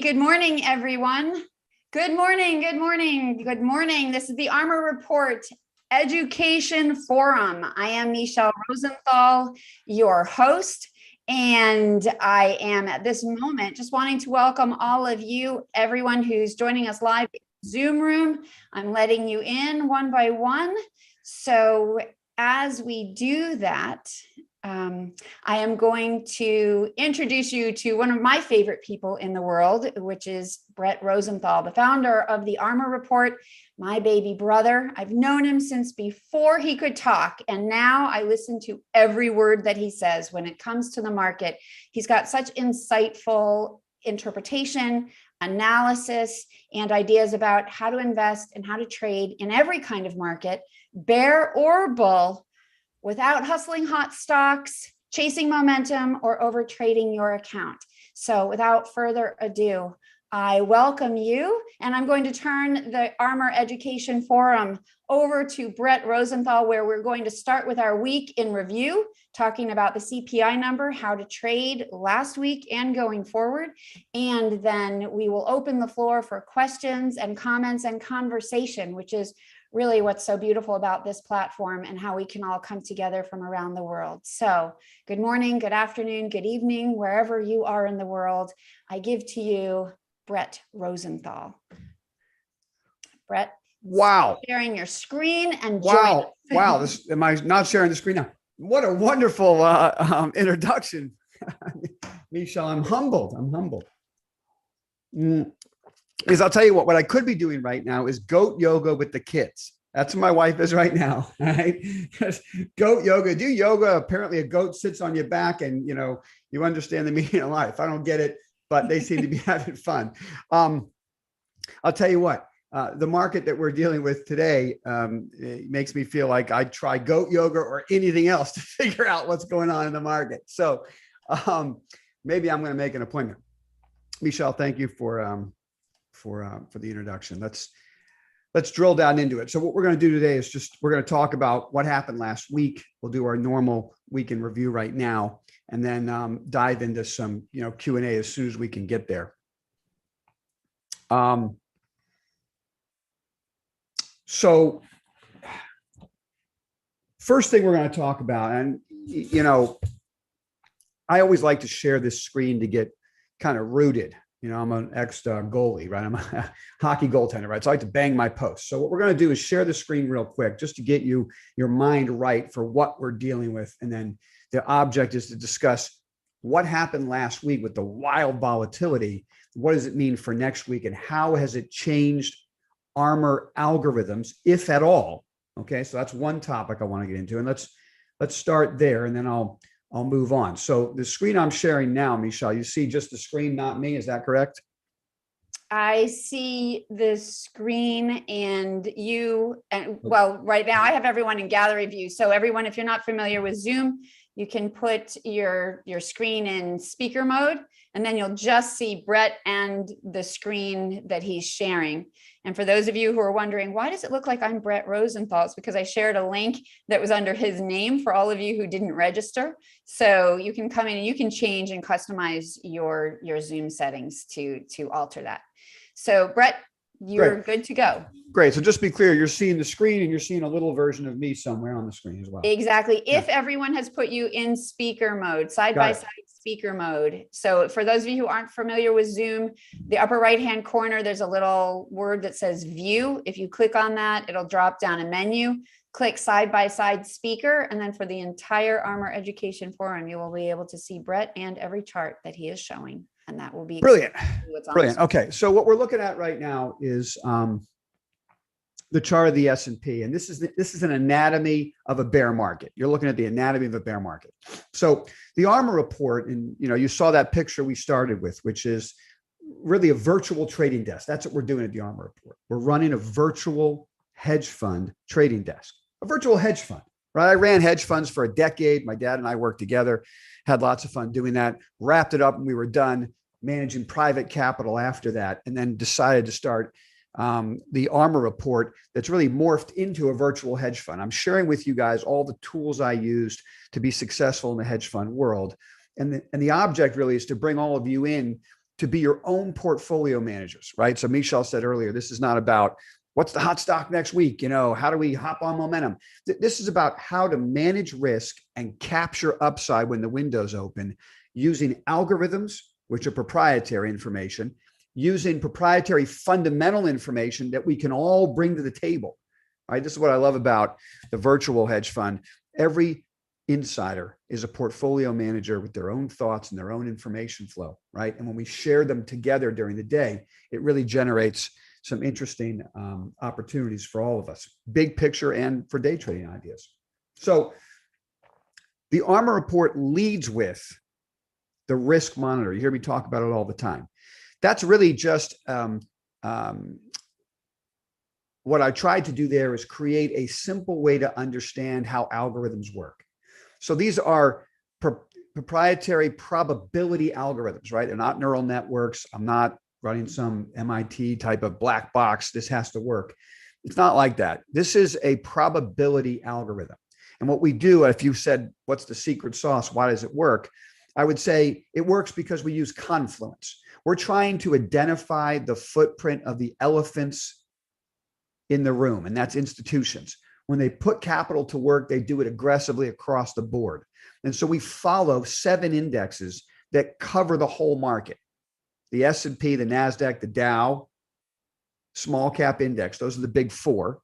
Good morning, everyone. Good morning, good morning, good morning. This is the ARMR Report Education Forum. I am Bret Rosenthal, your host, and I am at this moment just wanting to welcome all of you, everyone who's joining us live in the Zoom room. I'm letting you in one by one. So as we do that, I am going to introduce you to one of my favorite people in the world, which is Bret Rosenthal, the founder of the ARMR Report, my baby brother. I've known him since before he could talk, and now I listen to every word that he says when it comes to the market. He's got such insightful interpretation, analysis, and ideas about how to invest and how to trade in every kind of market, bear or bull, without hustling hot stocks, chasing momentum, or over trading your account. So without further ado, I welcome you, and I'm going to turn the ARMR Education Forum over to Bret Rosenthal, where we're going to start with our week in review, talking about the CPI number, how to trade last week and going forward. And then we will open the floor for questions and comments and conversation, which is really what's so beautiful about this platform and how we can all come together from around the world. So good morning, good afternoon, good evening, wherever you are in the world. I give to you Bret Rosenthal. Bret. Wow. Sharing your screen and wow. Wow. Am I not sharing the screen now? What a wonderful introduction. Michelle, I'm humbled. Because I'll tell you what I could be doing right now is goat yoga with the kids. That's what my wife is right now. Right? Goat yoga, do yoga. Apparently a goat sits on your back and, you understand the meaning of life. I don't get it, but they seem to be having fun. I'll tell you what, the market that we're dealing with today it makes me feel like I'd try goat yoga or anything else to figure out what's going on in the market. So maybe I'm going to make an appointment. Michelle, thank you for the introduction. Let's drill down into it. So what we're going to do today is we're going to talk about what happened last week. We'll do our normal week in review right now, and then dive into some Q&A as soon as we can get there. So first thing we're going to talk about, and I always like to share this screen to get kind of rooted. I'm an ex-goalie, right? I'm a hockey goaltender, right? So I like to bang my post. So what we're going to do is share the screen real quick just to get your mind right for what we're dealing with. And then the object is to discuss what happened last week with the wild volatility. What does it mean for next week? And how has it changed ARMR algorithms, if at all? Okay, so that's one topic I want to get into. And let's start there, and then I'll move on. So the screen I'm sharing now, Michelle, you see just the screen, not me. Is that correct? I see the screen and you, and well, right now I have everyone in gallery view. So everyone, if you're not familiar with Zoom, you can put your screen in speaker mode, and then you'll just see Bret and the screen that he's sharing. And for those of you who are wondering, why does it look like I'm Bret Rosenthal? It's because I shared a link that was under his name for all of you who didn't register. So you can come in and you can change and customize your Zoom settings to alter that. So Bret, you're good to go. Great. So just to be clear, you're seeing the screen and you're seeing a little version of me somewhere on the screen as well. Exactly. If everyone has put you in speaker mode, side by side speaker mode. So for those of you who aren't familiar with Zoom, the upper right-hand corner, there's a little word that says view. If you click on that, it'll drop down a menu, click side by side speaker. And then for the entire ARMR Education Forum, you will be able to see Bret and every chart that he is showing. And that will be brilliant. What's on Brilliant. Okay. So what we're looking at right now is the chart of the S&P, and this is an anatomy of a bear market. You're looking at the anatomy of a bear market. So the ARMR Report, and you saw that picture we started with, which is really a virtual trading desk. That's what we're doing at the ARMR Report. We're running a virtual hedge fund trading desk, a virtual hedge fund, right? I ran hedge funds for a decade. My dad and I worked together, had lots of fun doing that, wrapped it up, and we were done managing private capital after that, and then decided to start the ARMR Report that's really morphed into a virtual hedge fund. I'm sharing with you guys all the tools I used to be successful in the hedge fund world. And the object really is to bring all of you in to be your own portfolio managers, right? So Michelle said earlier, this is not about what's the hot stock next week, how do we hop on momentum? This is about how to manage risk and capture upside when the window's open using algorithms, which are proprietary information, using proprietary fundamental information that we can all bring to the table, right? This is what I love about the virtual hedge fund. Every insider is a portfolio manager with their own thoughts and their own information flow, right? And when we share them together during the day, it really generates some interesting opportunities for all of us, big picture and for day trading ideas. So the ARMR report leads with the risk monitor. You hear me talk about it all the time. That's really just what I tried to do there is create a simple way to understand how algorithms work. So these are proprietary probability algorithms, right? They're not neural networks. I'm not running some MIT type of black box. This has to work. It's not like that. This is a probability algorithm. And what we do, if you said, what's the secret sauce? Why does it work? I would say it works because we use confluence. We're trying to identify the footprint of the elephants in the room, and that's institutions. When they put capital to work, they do it aggressively across the board. And so we follow 7 indexes that cover the whole market. The S&P, the NASDAQ, the Dow, small cap index. Those are the big 4.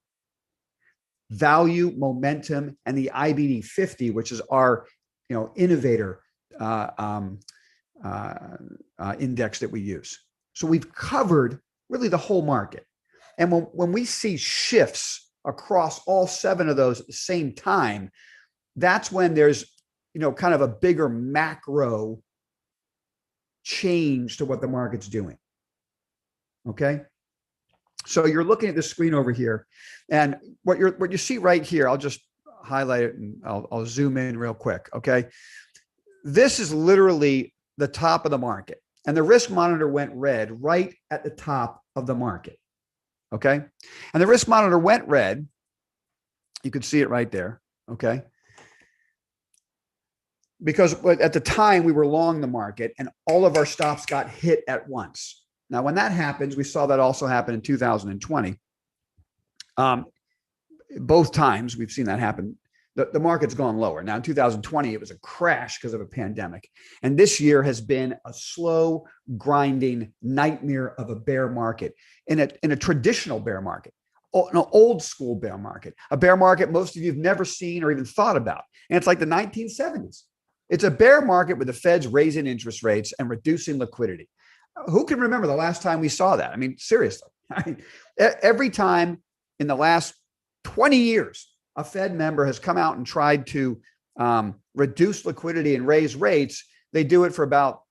Value, momentum, and the IBD 50, which is our innovator index that we use. So we've covered really the whole market. And when we see shifts across all 7 of those at the same time, that's when there's, kind of a bigger macro change to what the market's doing. Okay. So you're looking at the screen over here, and what you see right here, I'll just highlight it and I'll zoom in real quick. Okay. This is literally the top of the market, and the risk monitor went red right at the top of the market. Okay. And the risk monitor went red. You could see it right there. Okay. Because at the time we were long the market and all of our stops got hit at once. Now, when that happens, we saw that also happen in 2020. Both times we've seen that happen. The market's gone lower. Now, in 2020, it was a crash because of a pandemic. And this year has been a slow, grinding nightmare of a bear market in a traditional bear market, an old school bear market, a bear market most of you have never seen or even thought about. And it's like the 1970s. It's a bear market with the Feds raising interest rates and reducing liquidity. Who can remember the last time we saw that? I mean, seriously, every time in the last 20 years, a Fed member has come out and tried to reduce liquidity and raise rates. They do it for about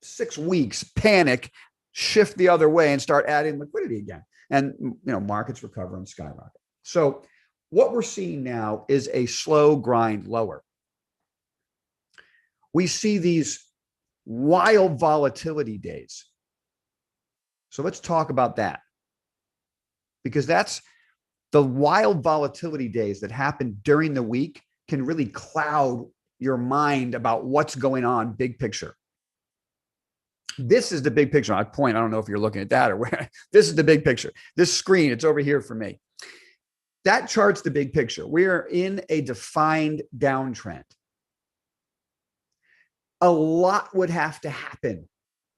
6 weeks, panic, shift the other way, and start adding liquidity again. And markets recover and skyrocket. So what we're seeing now is a slow grind lower. We see these wild volatility days. So let's talk about that, because that's the wild volatility days that happen during the week can really cloud your mind about what's going on big picture. This is the big picture. I point, I don't know if you're looking at that or where. This is the big picture. This screen, it's over here for me. That chart's the big picture. We are in a defined downtrend. A lot would have to happen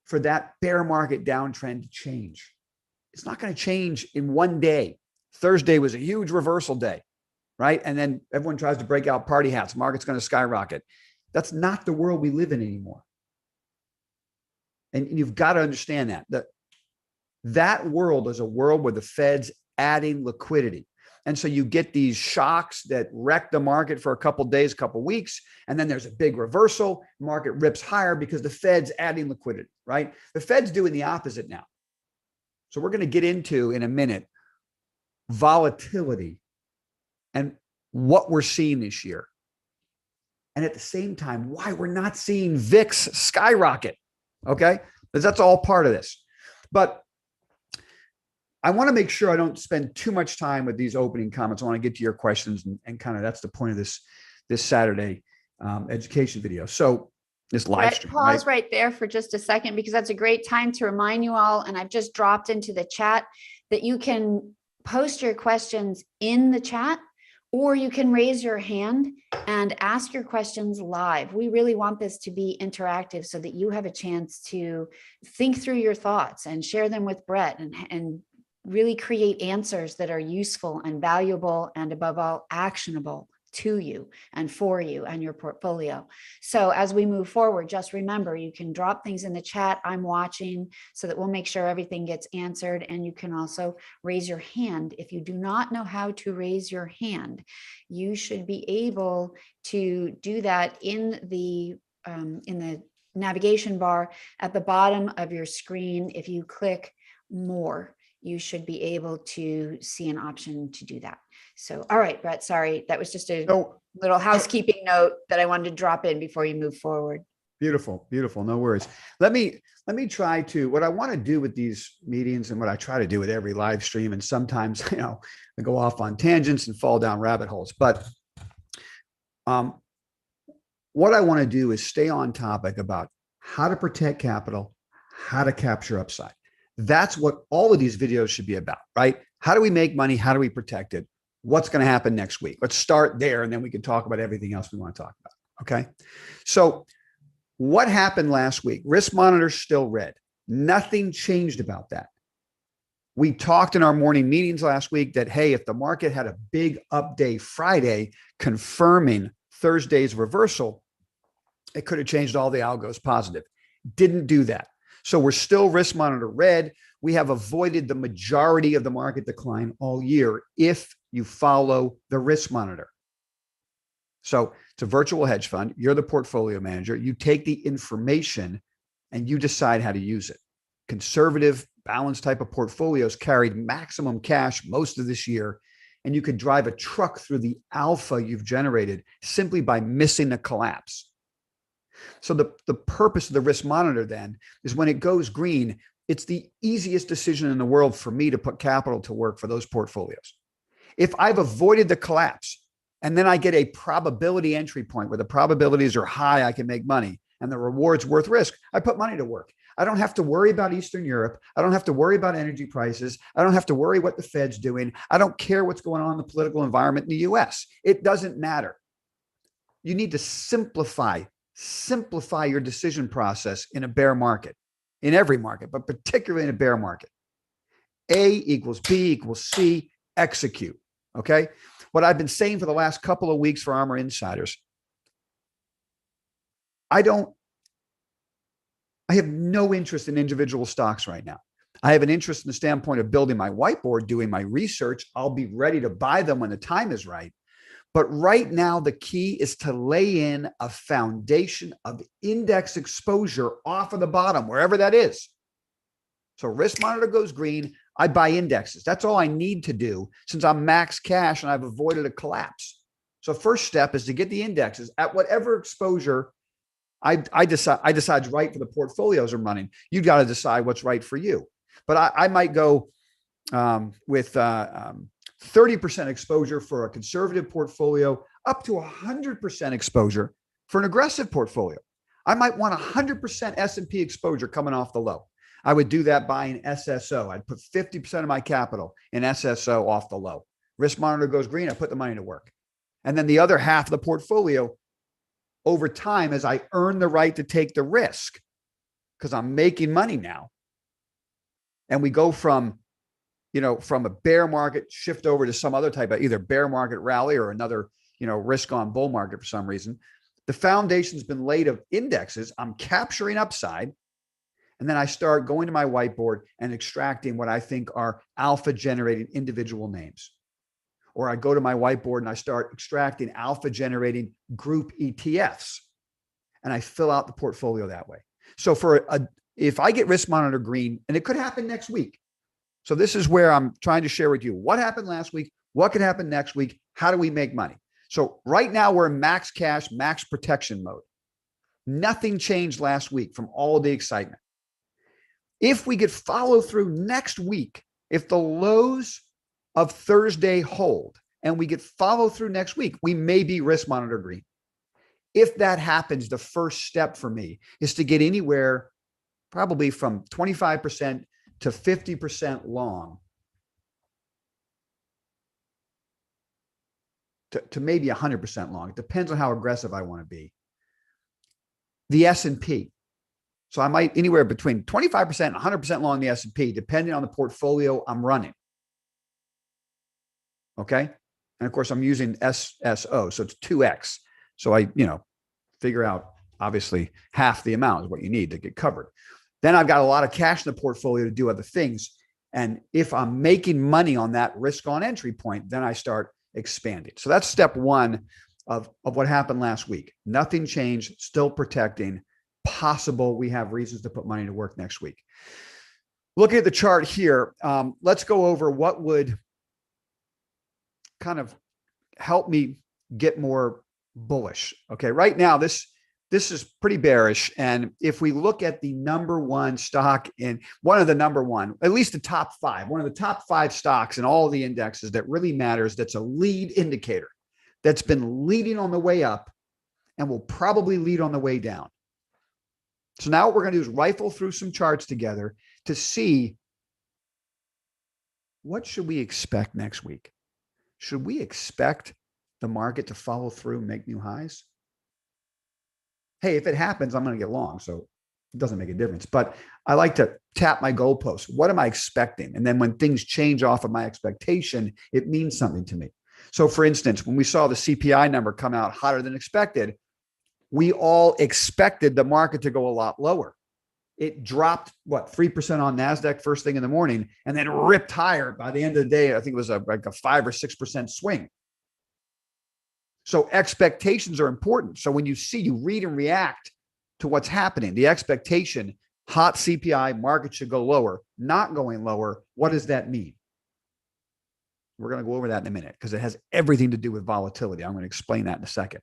for that bear market downtrend to change. It's not going to change in one day. Thursday was a huge reversal day, right? And then everyone tries to break out party hats. Market's going to skyrocket. That's not the world we live in anymore. And you've got to understand that world is a world where the Fed's adding liquidity. And so you get these shocks that wreck the market for a couple of days, couple of weeks, and then there's a big reversal. Market rips higher because the Fed's adding liquidity, right? The Fed's doing the opposite now. So we're going to get into, in a minute, volatility and what we're seeing this year. And at the same time, why we're not seeing VIX skyrocket, okay? Because that's all part of this. But I want to make sure I don't spend too much time with these opening comments. I want to get to your questions, and kind of that's the point of this Saturday education video. So this live Brett, stream, pause right? right there for just a second, because that's a great time to remind you all, and I've just dropped into the chat that you can post your questions in the chat, or you can raise your hand and ask your questions live. We really want this to be interactive so that you have a chance to think through your thoughts and share them with Brett, and really create answers that are useful and valuable, and above all, actionable to you and for you and your portfolio. So as we move forward, just remember, you can drop things in the chat. I'm watching so that we'll make sure everything gets answered. And you can also raise your hand. If you do not know how to raise your hand, you should be able to do that in the navigation bar at the bottom of your screen. If you click more, you should be able to see an option to do that. So, all right, Brett, sorry. That was just a little housekeeping note that I wanted to drop in before you move forward. Beautiful, beautiful. No worries. Let me try to, what I want to do with these meetings, and what I try to do with every live stream, and sometimes, I go off on tangents and fall down rabbit holes, but what I want to do is stay on topic about how to protect capital, how to capture upside. That's what all of these videos should be about, right? How do we make money? How do we protect it? What's going to happen next week? Let's start there, and then we can talk about everything else we want to talk about. Okay. So what happened last week? Risk monitor still red. Nothing changed about that. We talked in our morning meetings last week that, hey, if the market had a big up day Friday confirming Thursday's reversal, it could have changed all the algos positive. Didn't do that. So we're still risk monitor red. We have avoided the majority of the market decline all year if you follow the risk monitor. So it's a virtual hedge fund. You're the portfolio manager. You take the information and you decide how to use it. Conservative, balanced type of portfolios carried maximum cash most of this year, and you could drive a truck through the alpha you've generated simply by missing a collapse. So the purpose of the risk monitor then is when it goes green, it's the easiest decision in the world for me to put capital to work for those portfolios. If I've avoided the collapse and then I get a probability entry point where the probabilities are high, I can make money, and the reward's worth risk, I put money to work. I don't have to worry about Eastern Europe. I don't have to worry about energy prices. I don't have to worry what the Fed's doing. I don't care what's going on in the political environment in the US. It doesn't matter. You need to simplify your decision process in a bear market, in every market, but particularly in a bear market. A equals B equals C, execute. Okay. What I've been saying for the last couple of weeks for ARMR insiders, I have no interest in individual stocks right now. I have an interest in the standpoint of building my whiteboard, doing my research. I'll be ready to buy them when the time is right. But right now, the key is to lay in a foundation of index exposure off of the bottom, wherever that is. So risk monitor goes green, I buy indexes. That's all I need to do since I'm max cash and I've avoided a collapse. So first step is to get the indexes at whatever exposure I decide is right for the portfolios I'm running. You've got to decide what's right for you. But I might go with 30% exposure for a conservative portfolio, up to 100% exposure for an aggressive portfolio. I might want 100% S&P exposure coming off the low. I would do that buying SSO. I'd put 50% of my capital in SSO off the low. Risk monitor goes green, I put the money to work. And then the other half of the portfolio over time, as I earn the right to take the risk, because I'm making money now. And we go from a bear market shift over to some other type of either bear market rally or another, risk on bull market for some reason. The foundation's been laid of indexes. I'm capturing upside. And then I start going to my whiteboard and extracting what I think are alpha generating individual names. Or I go to my whiteboard and I start extracting alpha generating group ETFs. And I fill out the portfolio that way. So if I get risk monitor green, and it could happen next week. So this is where I'm trying to share with you what happened last week, what could happen next week, how do we make money? So right now we're in max cash, max protection mode. Nothing changed last week from all of the excitement. If we get follow through next week, if the lows of Thursday hold and we get follow through next week, we may be risk monitor green. If that happens, the first step for me is to get anywhere probably from 25% to 50% long to maybe 100% long. It depends on how aggressive I want to be. The S&P. So I might anywhere between 25% and 100% long the S&P, depending on the portfolio I'm running. Okay. And of course, I'm using SSO, so it's 2x. So I, figure out obviously half the amount is what you need to get covered. Then I've got a lot of cash in the portfolio to do other things. And if I'm making money on that risk on entry point, then I start expanding. So that's step one of what happened last week. Nothing changed, still protecting. Possible we have reasons to put money to work next week. Looking at the chart here, let's go over what would kind of help me get more bullish. Okay, right now this is pretty bearish, and if we look at the number one stock in one of the number one, at least the top five, one of the top five stocks in all the indexes that really matters, that's a lead indicator, that's been leading on the way up and will probably lead on the way down. So now what we're going to do is rifle through some charts together to see what should we expect next week. Should we expect the market to follow through and make new highs? Hey, if it happens, I'm going to get long, so it doesn't make a difference. But I like to tap my goalposts. What am I expecting? And then when things change off of my expectation, it means something to me. So for instance, when we saw the CPI number come out hotter than expected, we all expected the market to go a lot lower. It dropped, 3% on NASDAQ first thing in the morning, and then ripped higher by the end of the day. I think it was like a 5 or 6% swing. So expectations are important. So when you read and react to what's happening, the expectation, hot CPI, market should go lower, not going lower. What does that mean? We're going to go over that in a minute because it has everything to do with volatility. I'm going to explain that in a second.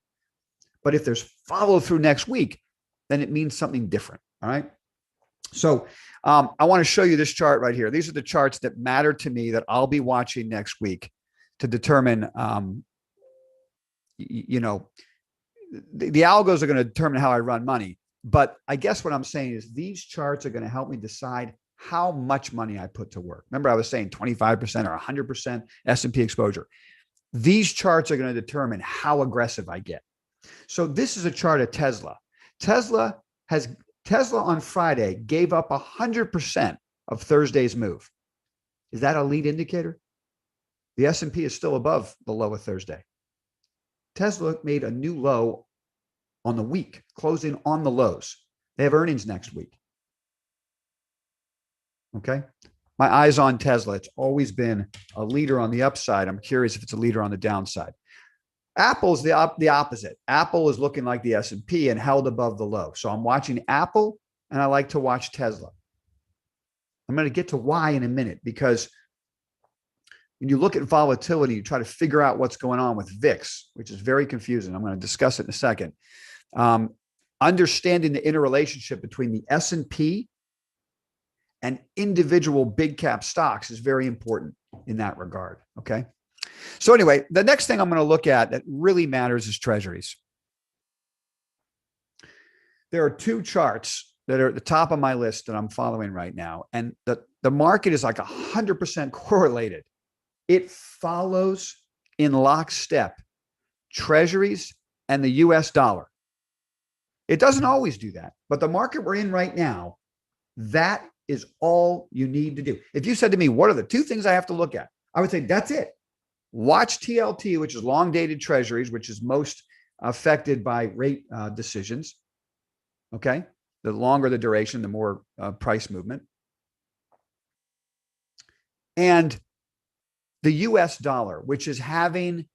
But if there's follow through next week, then it means something different. All right. So I want to show you this chart right here. These are the charts that matter to me that I'll be watching next week to determine, the algos are going to determine how I run money. But I guess what I'm saying is these charts are going to help me decide how much money I put to work. Remember, I was saying 25% or 100% S&P exposure. These charts are going to determine how aggressive I get. So this is a chart of Tesla. Tesla on Friday gave up 100% of Thursday's move. Is that a lead indicator? The S&P is still above the low of Thursday. Tesla made a new low on the week, closing on the lows. They have earnings next week. Okay. My eyes on Tesla. It's always been a leader on the upside. I'm curious if it's a leader on the downside. Apple's the opposite. Apple is looking like the S&P and held above the low. So I'm watching Apple, and I like to watch Tesla. I'm going to get to why in a minute, because when you look at volatility, you try to figure out what's going on with VIX, which is very confusing. I'm going to discuss it in a second. Understanding the interrelationship between the S&P and individual big cap stocks is very important in that regard. Okay. So anyway, the next thing I'm going to look at that really matters is treasuries. There are two charts that are at the top of my list that I'm following right now. And the market is like 100% correlated. It follows in lockstep treasuries and the US dollar. It doesn't always do that, but the market we're in right now, that is all you need to do. If you said to me, what are the two things I have to look at? I would say that's it. Watch TLT, which is long dated treasuries, which is most affected by rate decisions. Okay. The longer the duration, the more price movement. And the US dollar, which is having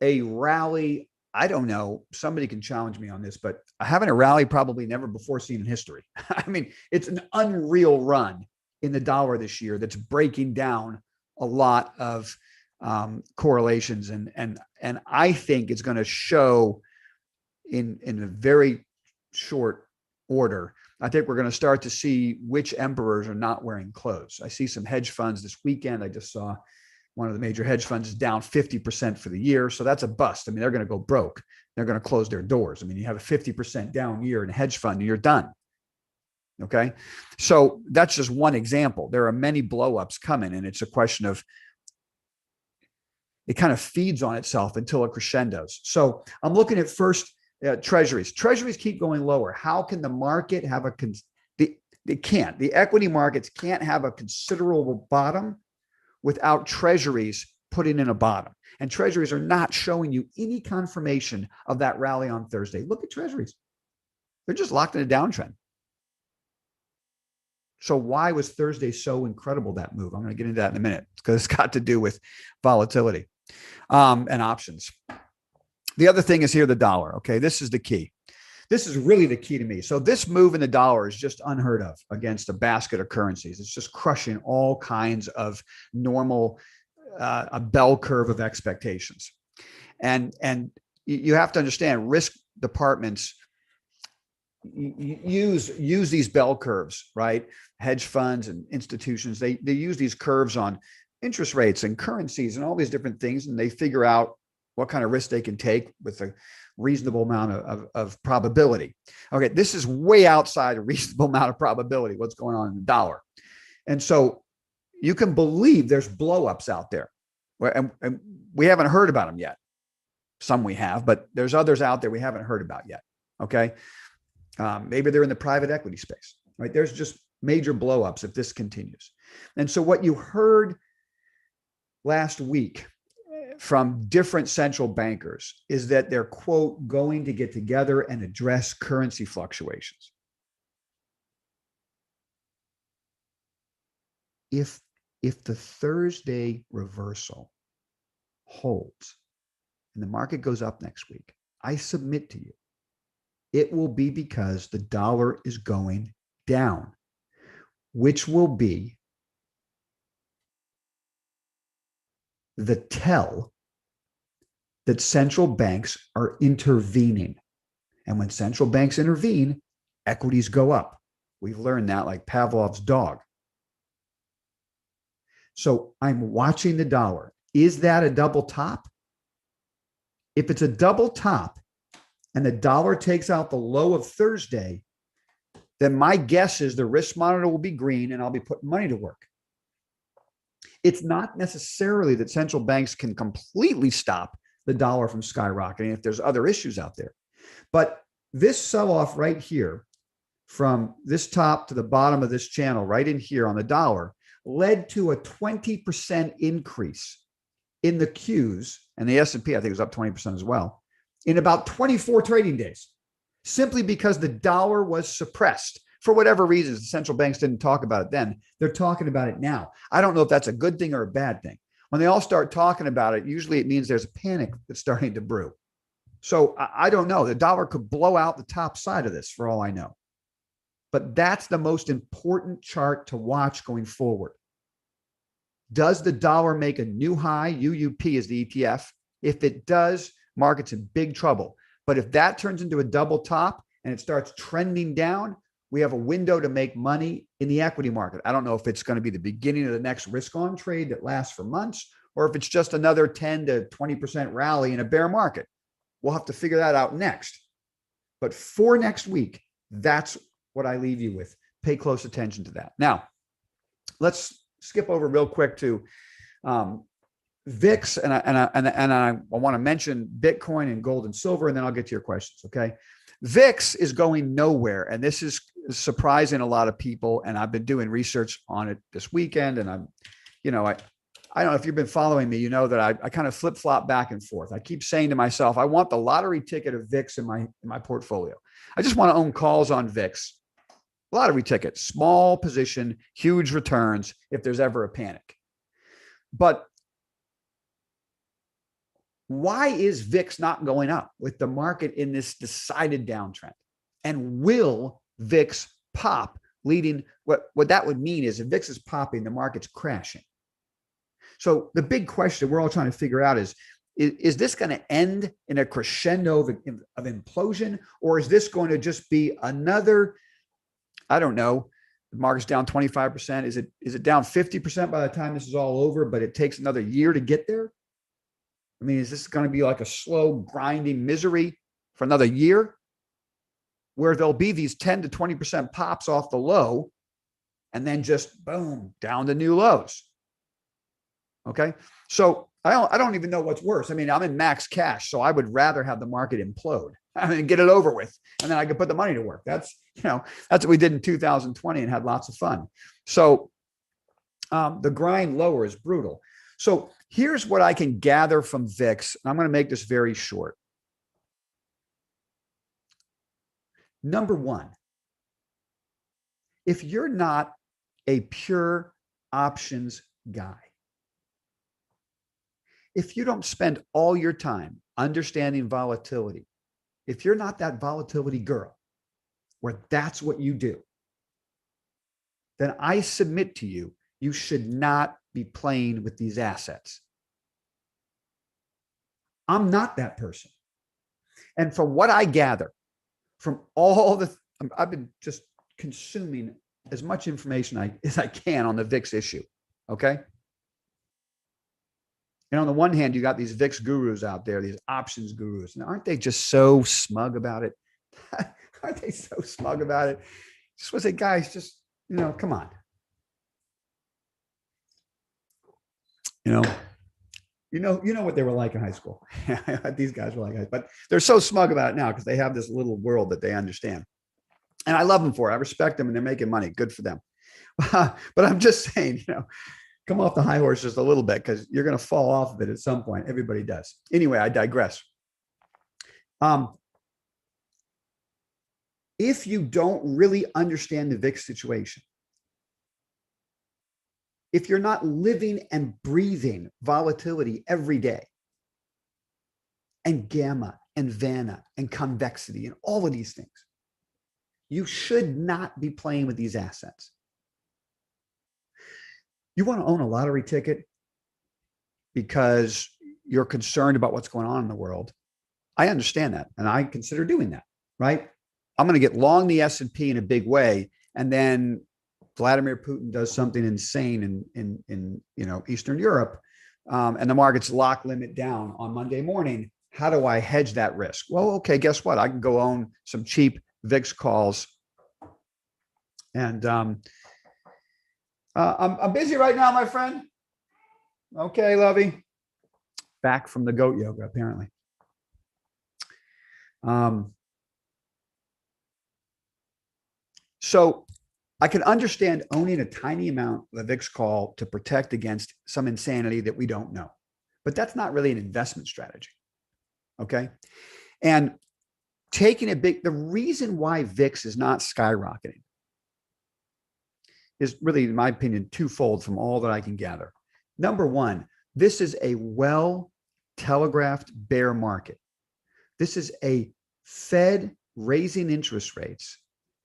a rally. I don't know. Somebody can challenge me on this, but having a rally probably never before seen in history. I mean, it's an unreal run in the dollar this year that's breaking down a lot of correlations. And I think it's going to show in a very short order. I think we're going to start to see which emperors are not wearing clothes. I see some hedge funds this weekend. I just saw one of the major hedge funds is down 50% for the year. So that's a bust. I mean, they're going to go broke. They're going to close their doors. I mean, you have a 50% down year in a hedge fund and you're done. Okay. So that's just one example. There are many blowups coming, and it's a question of, it kind of feeds on itself until it crescendos. So I'm looking at first treasuries. Treasuries keep going lower. How can the market have it can't. The equity markets can't have a considerable bottom without treasuries putting in a bottom. And treasuries are not showing you any confirmation of that rally on Thursday. Look at treasuries. They're just locked in a downtrend. So why was Thursday so incredible, that move? I'm going to get into that in a minute, because it's got to do with volatility and options. The other thing is here, the dollar. Okay, this is the key. This is really the key to me. So this move in the dollar is just unheard of against a basket of currencies. It's just crushing all kinds of normal, a bell curve of expectations. And you have to understand, risk departments use these bell curves, right? Hedge funds and institutions, they use these curves on interest rates and currencies and all these different things, and they figure out what kind of risk they can take with a reasonable amount of probability. Okay, this is way outside a reasonable amount of probability, what's going on in the dollar. And so you can believe there's blowups out there, and we haven't heard about them yet. Some we have, but there's others out there we haven't heard about yet. Okay, maybe they're in the private equity space, right? There's just major blowups if this continues. And so what you heard last week from different central bankers is that they're, quote, going to get together and address currency fluctuations. If the Thursday reversal holds and the market goes up next week, I submit to you, it will be because the dollar is going down, which will be the tell that central banks are intervening. And when central banks intervene, equities go up. We've learned that like Pavlov's dog. So I'm watching the dollar. Is that a double top? If it's a double top and the dollar takes out the low of Thursday, then my guess is the risk monitor will be green and I'll be putting money to work. It's not necessarily that central banks can completely stop the dollar from skyrocketing if there's other issues out there. But this sell-off right here, from this top to the bottom of this channel, right in here on the dollar, led to a 20% increase in the Qs, and the S&P, I think, was up 20% as well, in about 24 trading days, simply because the dollar was suppressed. For whatever reasons, the central banks didn't talk about it then. They're talking about it now. I don't know if that's a good thing or a bad thing. When they all start talking about it, usually it means there's a panic that's starting to brew. So I don't know. The dollar could blow out the top side of this for all I know. But that's the most important chart to watch going forward. Does the dollar make a new high? UUP is the ETF. If it does, market's in big trouble. But if that turns into a double top and it starts trending down, we have a window to make money in the equity market. I don't know if it's going to be the beginning of the next risk-on trade that lasts for months, or if it's just another 10 to 20% rally in a bear market. We'll have to figure that out next. But for next week, that's what I leave you with. Pay close attention to that. Now, let's skip over real quick to VIX, and I want to mention Bitcoin and gold and silver, and then I'll get to your questions. Okay. VIX is going nowhere, and this is surprising a lot of people. And I've been doing research on it this weekend, and I don't know if you've been following me, you know that I kind of flip flop back and forth. I keep saying to myself, I want the lottery ticket of VIX in my portfolio. I just want to own calls on VIX, lottery ticket, small position, huge returns if there's ever a panic. But why is VIX not going up with the market in this decided downtrend? And will VIX pop, leading what that would mean is if VIX is popping, the market's crashing. So the big question we're all trying to figure out is this going to end in a crescendo of implosion, or is this going to just be another, I don't know, The market's down 25%. Is it down 50% by the time this is all over, but it takes another year to get there? I mean, is this going to be like a slow grinding misery for another year where there'll be these 10 to 20% pops off the low and then just boom, down to new lows? Okay. So I don't even know what's worse. I mean, I'm in max cash, so I would rather have the market implode. I mean, get it over with, and then I could put the money to work. That's what we did in 2020 and had lots of fun. So the grind lower is brutal. So here's what I can gather from VIX. I'm going to make this very short. Number one, if you're not a pure options guy, if you don't spend all your time understanding volatility, if you're not that volatility girl, where that's what you do, then I submit to you, you should not be playing with these assets. I'm not that person. And from what I gather, from all I've been just consuming as much information as I can on the VIX issue. Okay. And on the one hand, you got these VIX gurus out there, these options gurus. And aren't they just so smug about it? Aren't they so smug about it? Just want to say, guys, just, come on. You know what they were like in high school. These guys were like, but they're so smug about it now because they have this little world that they understand. And I love them for it. I respect them and they're making money. Good for them. But I'm just saying, come off the high horse just a little bit because you're going to fall off of it at some point. Everybody does. Anyway, I digress. If you don't really understand the VIX situation, if you're not living and breathing volatility every day, and gamma and Vanna and convexity and all of these things, you should not be playing with these assets. You want to own a lottery ticket because you're concerned about what's going on in the world. I understand that, and I consider doing that, right? I'm going to get long the S&P in a big way, and then Vladimir Putin does something insane in Eastern Europe, and the markets lock limit down on Monday morning. How do I hedge that risk? Well, okay, guess what? I can go own some cheap VIX calls, and I'm busy right now, my friend. Okay, lovey. Back from the goat yoga, apparently. So I can understand owning a tiny amount of a VIX call to protect against some insanity that we don't know, but that's not really an investment strategy. Okay. And the reason why VIX is not skyrocketing is really, in my opinion, twofold from all that I can gather. Number one, this is a well-telegraphed bear market. This is a Fed raising interest rates,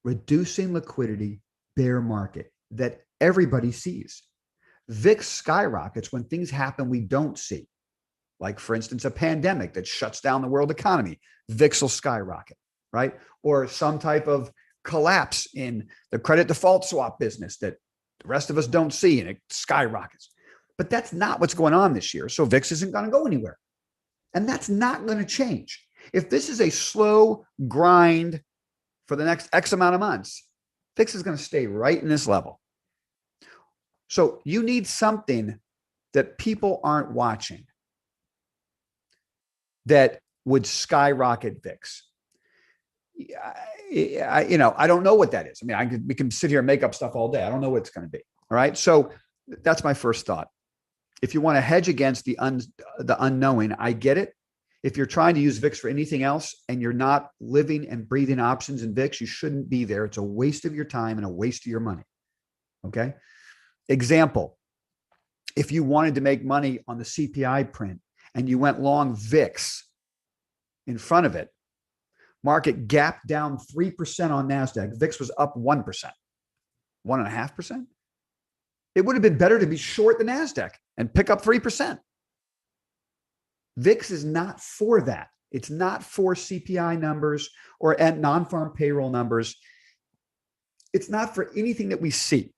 reducing liquidity bear market that everybody sees. VIX skyrockets when things happen we don't see. Like, for instance, a pandemic that shuts down the world economy. VIX will skyrocket, right? Or some type of collapse in the credit default swap business that the rest of us don't see, and it skyrockets. But that's not what's going on this year. So VIX isn't going to go anywhere. And that's not going to change. If this is a slow grind for the next X amount of months, VIX is going to stay right in this level. So you need something that people aren't watching that would skyrocket VIX. I don't know what that is. I mean, we can sit here and make up stuff all day. I don't know what it's going to be. All right. So that's my first thought. If you want to hedge against the unknowing, I get it. If you're trying to use VIX for anything else and you're not living and breathing options in VIX, you shouldn't be there. It's a waste of your time and a waste of your money. Okay. Example, if you wanted to make money on the CPI print and you went long VIX in front of it, market gapped down 3% on NASDAQ. VIX was up 1%, 1.5%. It would have been better to be short the NASDAQ and pick up 3%. VIX is not for that. It's not for CPI numbers or non-farm payroll numbers. It's not for anything that we see.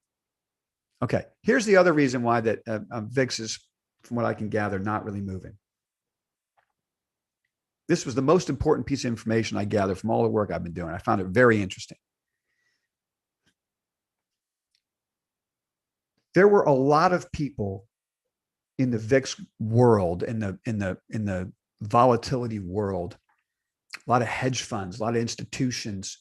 Okay, here's the other reason why that VIX is, from what I can gather, not really moving. This was the most important piece of information I gathered from all the work I've been doing. I found it very interesting. There were a lot of people in the VIX world, in the volatility world, a lot of hedge funds, a lot of institutions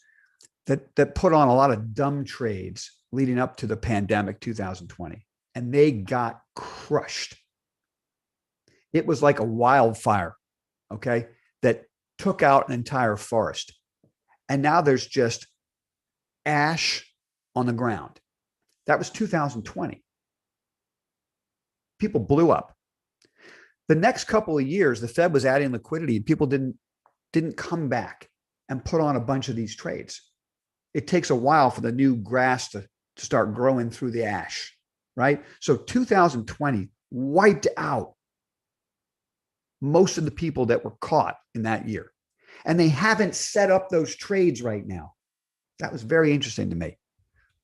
that put on a lot of dumb trades leading up to the pandemic 2020, and they got crushed. It was like a wildfire, okay, that took out an entire forest. And now there's just ash on the ground. That was 2020. People blew up. The next couple of years, the Fed was adding liquidity and people didn't come back and put on a bunch of these trades. It takes a while for the new grass to start growing through the ash, right? So 2020 wiped out most of the people that were caught in that year. And they haven't set up those trades right now. That was very interesting to me.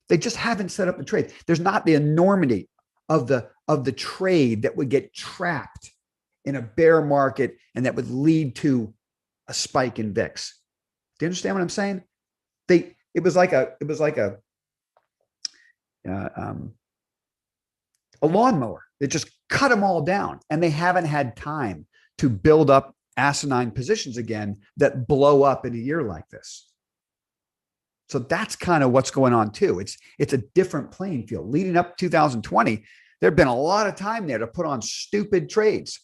They just haven't set up the trade. There's not the enormity of the trade that would get trapped in a bear market and that would lead to a spike in VIX. Do you understand what I'm saying? It was like a lawnmower. It just cut them all down, and they haven't had time to build up asinine positions again that blow up in a year like this. So that's kind of what's going on too. It's a different playing field. Leading up to 2020, there'd been a lot of time there to put on stupid trades,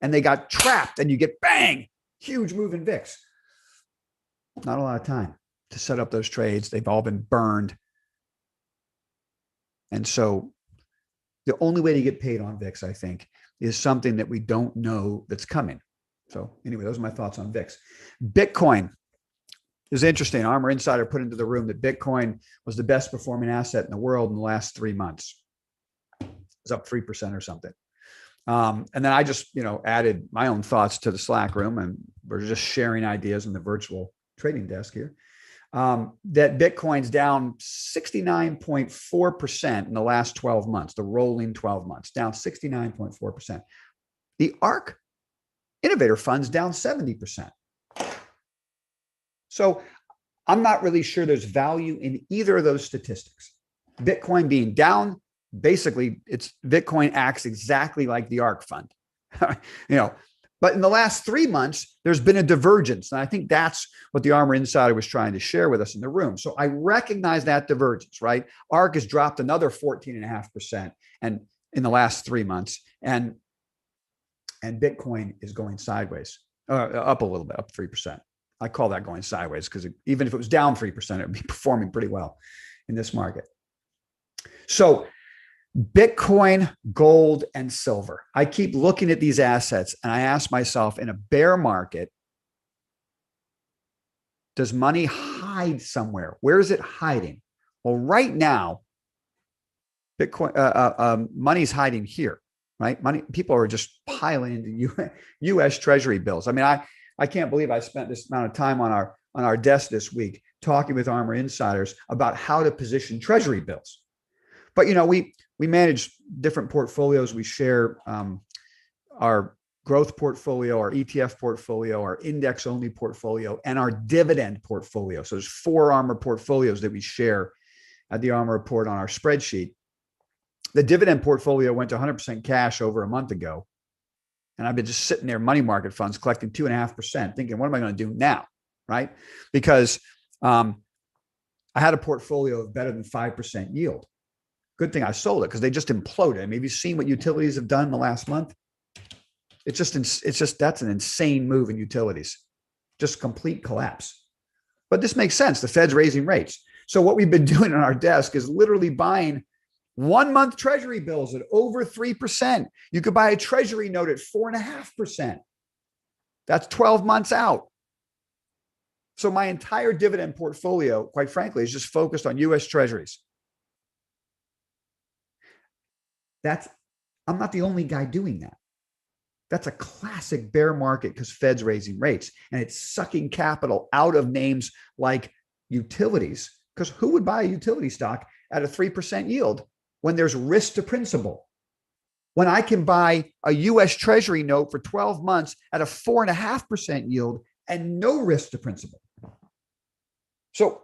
and they got trapped, and you get bang, huge move in VIX. Not a lot of time to set up those trades. They've all been burned. And so the only way to get paid on VIX, I think, is something that we don't know that's coming. So anyway, those are my thoughts on VIX. Bitcoin is interesting. ARMR Insider put into the room that Bitcoin was the best performing asset in the world in the last 3 months. It was up 3% or something. And then I just, added my own thoughts to the Slack room, and we're just sharing ideas in the virtual trading desk here. That Bitcoin's down 69.4% in the last 12 months, the rolling 12 months, down 69.4%. The ARK Innovator Fund's down 70%. So I'm not really sure there's value in either of those statistics. Bitcoin being down, basically, Bitcoin acts exactly like the ARK fund. But in the last 3 months, there's been a divergence. And I think that's what the ARMR Insider was trying to share with us in the room. So I recognize that divergence, right? ARK has dropped another 14.5% and in the last 3 months. And Bitcoin is going sideways, up a little bit, up 3%. I call that going sideways because even if it was down 3%, it would be performing pretty well in this market. So Bitcoin, gold, and silver. I keep looking at these assets and I ask myself, in a bear market, does money hide somewhere? Where is it hiding? Well, right now, Bitcoin, money's hiding here, right? People are just piling into U.S. Treasury bills. I mean, I can't believe I spent this amount of time on our desk this week talking with ARMR insiders about how to position Treasury bills. But we manage different portfolios. We share our growth portfolio, our ETF portfolio, our index only portfolio, and our dividend portfolio. So there's 4 ARMR portfolios that we share at the ARMR Report on our spreadsheet. The dividend portfolio went to 100% cash over a month ago. And I've been just sitting there, money market funds collecting 2.5%, thinking, what am I going to do now? Right? Because I had a portfolio of better than 5% yield. Good thing I sold it because they just imploded. I mean, have you seen what utilities have done in the last month? It's just that's an insane move in utilities, just complete collapse. But this makes sense. The Fed's raising rates. So what we've been doing on our desk is literally buying 1-month Treasury bills at over 3%. You could buy a Treasury note at 4.5%. That's 12 months out. So my entire dividend portfolio, quite frankly, is just focused on U.S. Treasuries. I'm not the only guy doing that. That's a classic bear market because Fed's raising rates and it's sucking capital out of names like utilities Because who would buy a utility stock at a 3% yield when there's risk to principal? When I can buy a US Treasury note for 12 months at a 4.5% yield and no risk to principal. So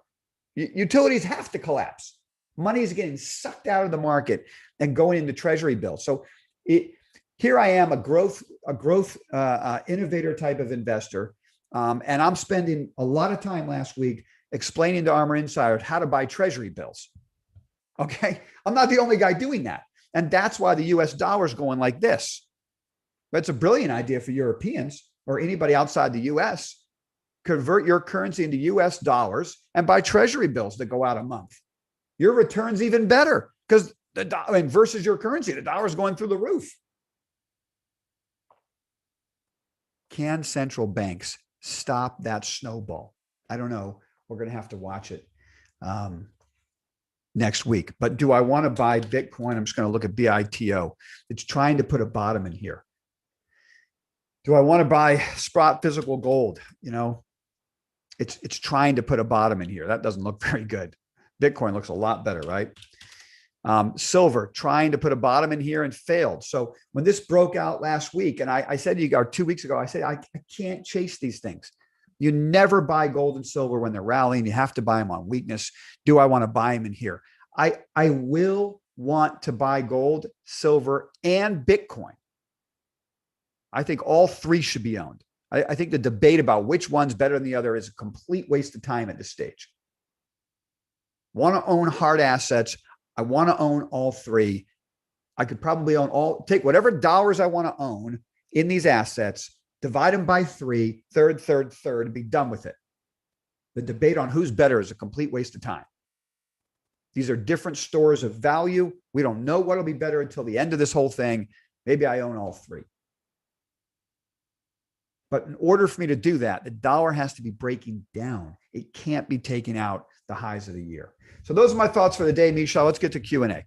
utilities have to collapse. Money is getting sucked out of the market and going into Treasury bills. So here I am, a growth innovator type of investor. And I'm spending a lot of time last week explaining to ARMR insiders how to buy Treasury bills. Okay. I'm not the only guy doing that. And that's why the US dollar is going like this. That's a brilliant idea for Europeans or anybody outside the US. Convert your currency into US dollars and buy Treasury bills that go out a month. Your return's even better because the dollar versus your currency, the dollar is going through the roof. Can central banks stop that snowball? I don't know. We're going to have to watch it next week. But do I want to buy Bitcoin? I'm just going to look at BITO. It's trying to put a bottom in here. Do I want to buy Sprott physical gold? You know, it's trying to put a bottom in here. That doesn't look very good. Bitcoin looks a lot better, right? Silver trying to put a bottom in here and failed. So when this broke out last week, and I said to you, or 2 weeks ago, I said, I can't chase these things. You never buy gold and silver when they're rallying. You have to buy them on weakness. Do I want to buy them in here? I will want to buy gold, silver, and Bitcoin. I think all three should be owned. I think the debate about which one's better than the other is a complete waste of time at this stage. Want to own hard assets. I want to own all three. I could probably take whatever dollars I want to own in these assets, divide them by three, third, and be done with it. The debate on who's better is a complete waste of time. These are different stores of value. We don't know what'll be better until the end of this whole thing. Maybe I own all three. But in order for me to do that, the dollar has to be breaking down. It can't be taking out the highs of the year. So those are my thoughts for the day, Michelle. Let's get to Q&A.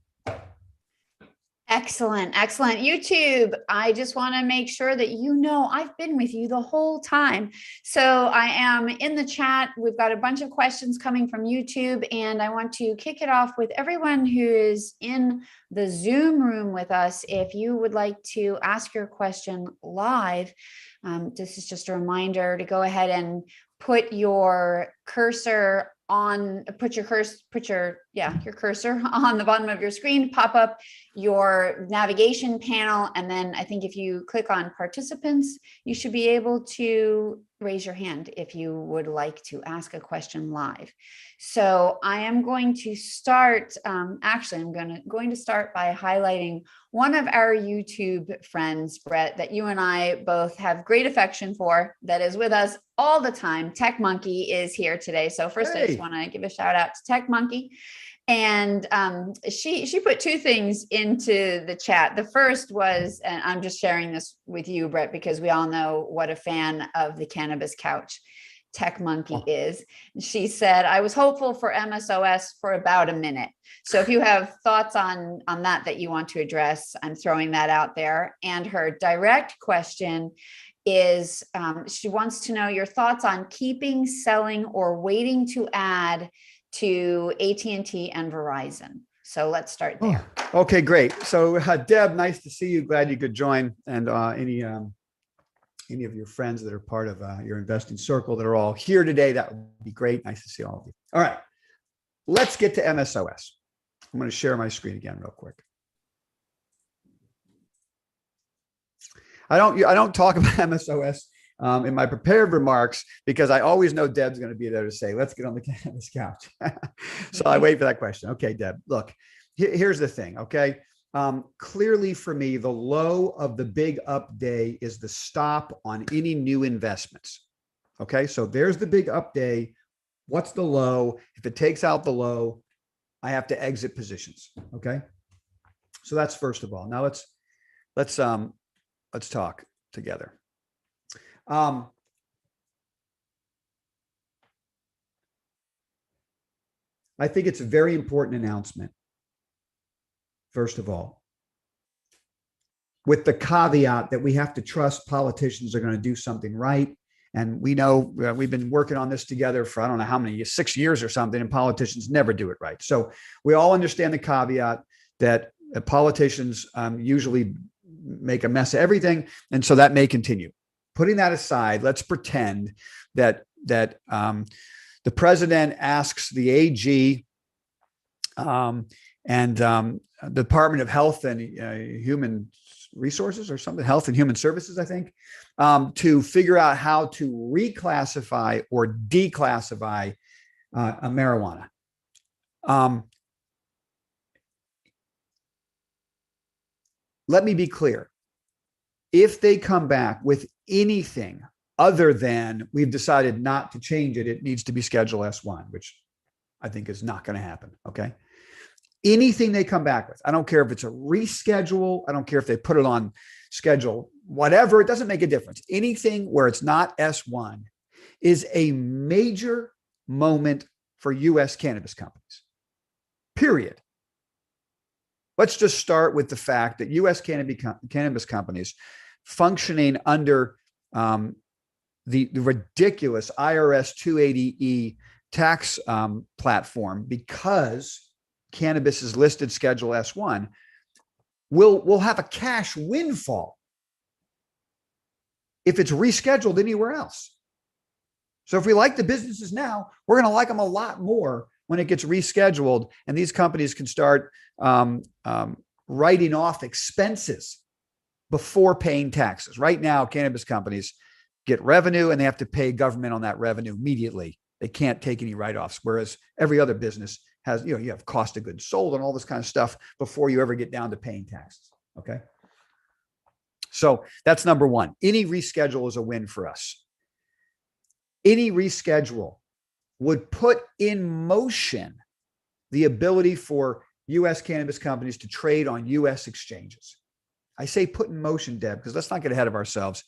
Excellent. Excellent. YouTube, I just want to make sure that you know I've been with you the whole time. So I am in the chat. We've got a bunch of questions coming from YouTube, and I want to kick it off with everyone who is in the Zoom room with us. If you would like to ask your question live, this is just a reminder to go ahead and put your cursor on, your cursor on the bottom of your screen, pop up your navigation panel. And then I think if you click on participants, you should be able to raise your hand if you would like to ask a question live. So I am going to start, actually, I'm going to start by highlighting one of our YouTube friends, Bret, that you and I both have great affection for, that is with us all the time. Tech Monkey is here today. So first, I just want to give a shout out to Tech Monkey. And she put two things into the chat. The first was, and I'm just sharing this with you, Bret, because we all know what a fan of the cannabis couch Tech Monkey is. She said, I was hopeful for MSOS for about a minute. So if you have thoughts on that you want to address, I'm throwing that out there. And her direct question is, she wants to know your thoughts on keeping, selling, or waiting to add to AT&T and Verizon. So let's start there. Oh, okay, great. So Deb, nice to see you. Glad you could join. And any of your friends that are part of your investing circle that are all here today, that would be great. Nice to see all of you. All right, let's get to MSOS. I'm going to share my screen again real quick. I don't talk about MSOS in my prepared remarks because I always know Deb's going to be there to say, let's get on the cannabis couch. So I wait for that question. Okay, Deb, look, here's the thing. Okay. Clearly for me, the low of the big up day is the stop on any new investments. Okay. So there's the big up day. What's the low? If it takes out the low, I have to exit positions. Okay. So that's first of all. Now let's talk together. I think it's a very important announcement. First of all, with the caveat that we have to trust politicians are going to do something right And we know we've been working on this together for, I don't know how many, 6 years or something, and politicians never do it right. So we all understand the caveat that politicians usually make a mess of everything. And so that may continue. Putting that aside, let's pretend that the president asks the AG and the Department of Health and Human Resources or something, Health and Human Services, I think, to figure out how to reclassify or declassify a marijuana. Let me be clear. If they come back with anything other than we've decided not to change it, it needs to be Schedule S1, which I think is not going to happen. Okay. Anything they come back with, I don't care if it's a reschedule. I don't care if they put it on schedule, whatever, it doesn't make a difference. Anything where it's not S1 is a major moment for U.S. cannabis companies, period. Let's just start with the fact that U.S. cannabis companies functioning under the ridiculous IRS 280E tax platform, because cannabis is listed Schedule S1, will have a cash windfall if it's rescheduled anywhere else. So if we like the businesses now, we're going to like them a lot more when it gets rescheduled, and these companies can start writing off expenses before paying taxes. Right now, cannabis companies get revenue and they have to pay government on that revenue immediately. They can't take any write-offs, whereas every other business has, you have cost of goods sold and all this kind of stuff before you ever get down to paying taxes. Okay. So that's number one. Any reschedule is a win for us. Any reschedule would put in motion the ability for U.S. cannabis companies to trade on U.S. exchanges. I say put in motion, Deb, because let's not get ahead of ourselves.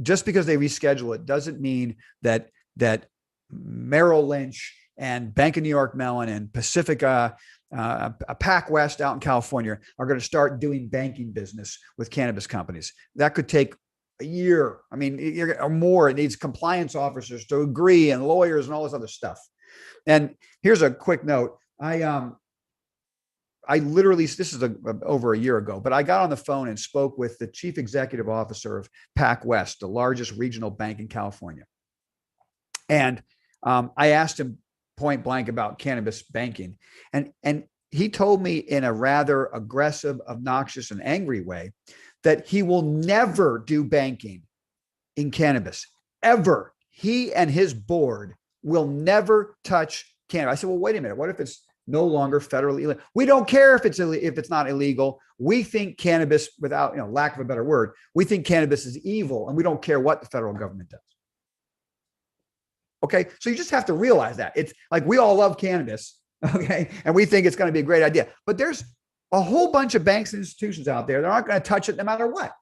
Just because they reschedule it doesn't mean that Merrill Lynch and Bank of New York Mellon and Pacifica, Pac West out in California are going to start doing banking business with cannabis companies. That could take a year. I mean, or more. It needs compliance officers to agree and lawyers and all this other stuff. And here's a quick note. I literally, this is over a year ago, but I got on the phone and spoke with the chief executive officer of Pac West, the largest regional bank in California. And I asked him point blank about cannabis banking. And he told me in a rather aggressive, obnoxious, and angry way that he will never do banking in cannabis, ever. He and his board will never touch cannabis. I said, well, wait a minute. What if it's no longer federally illegal? We don't care if it's not illegal. We think cannabis, without lack of a better word, we think cannabis is evil, and we don't care what the federal government does. Okay, so you just have to realize that. It's like we all love cannabis, okay, and we think it's going to be a great idea. But there's a whole bunch of banks and institutions out there that aren't going to touch it no matter what.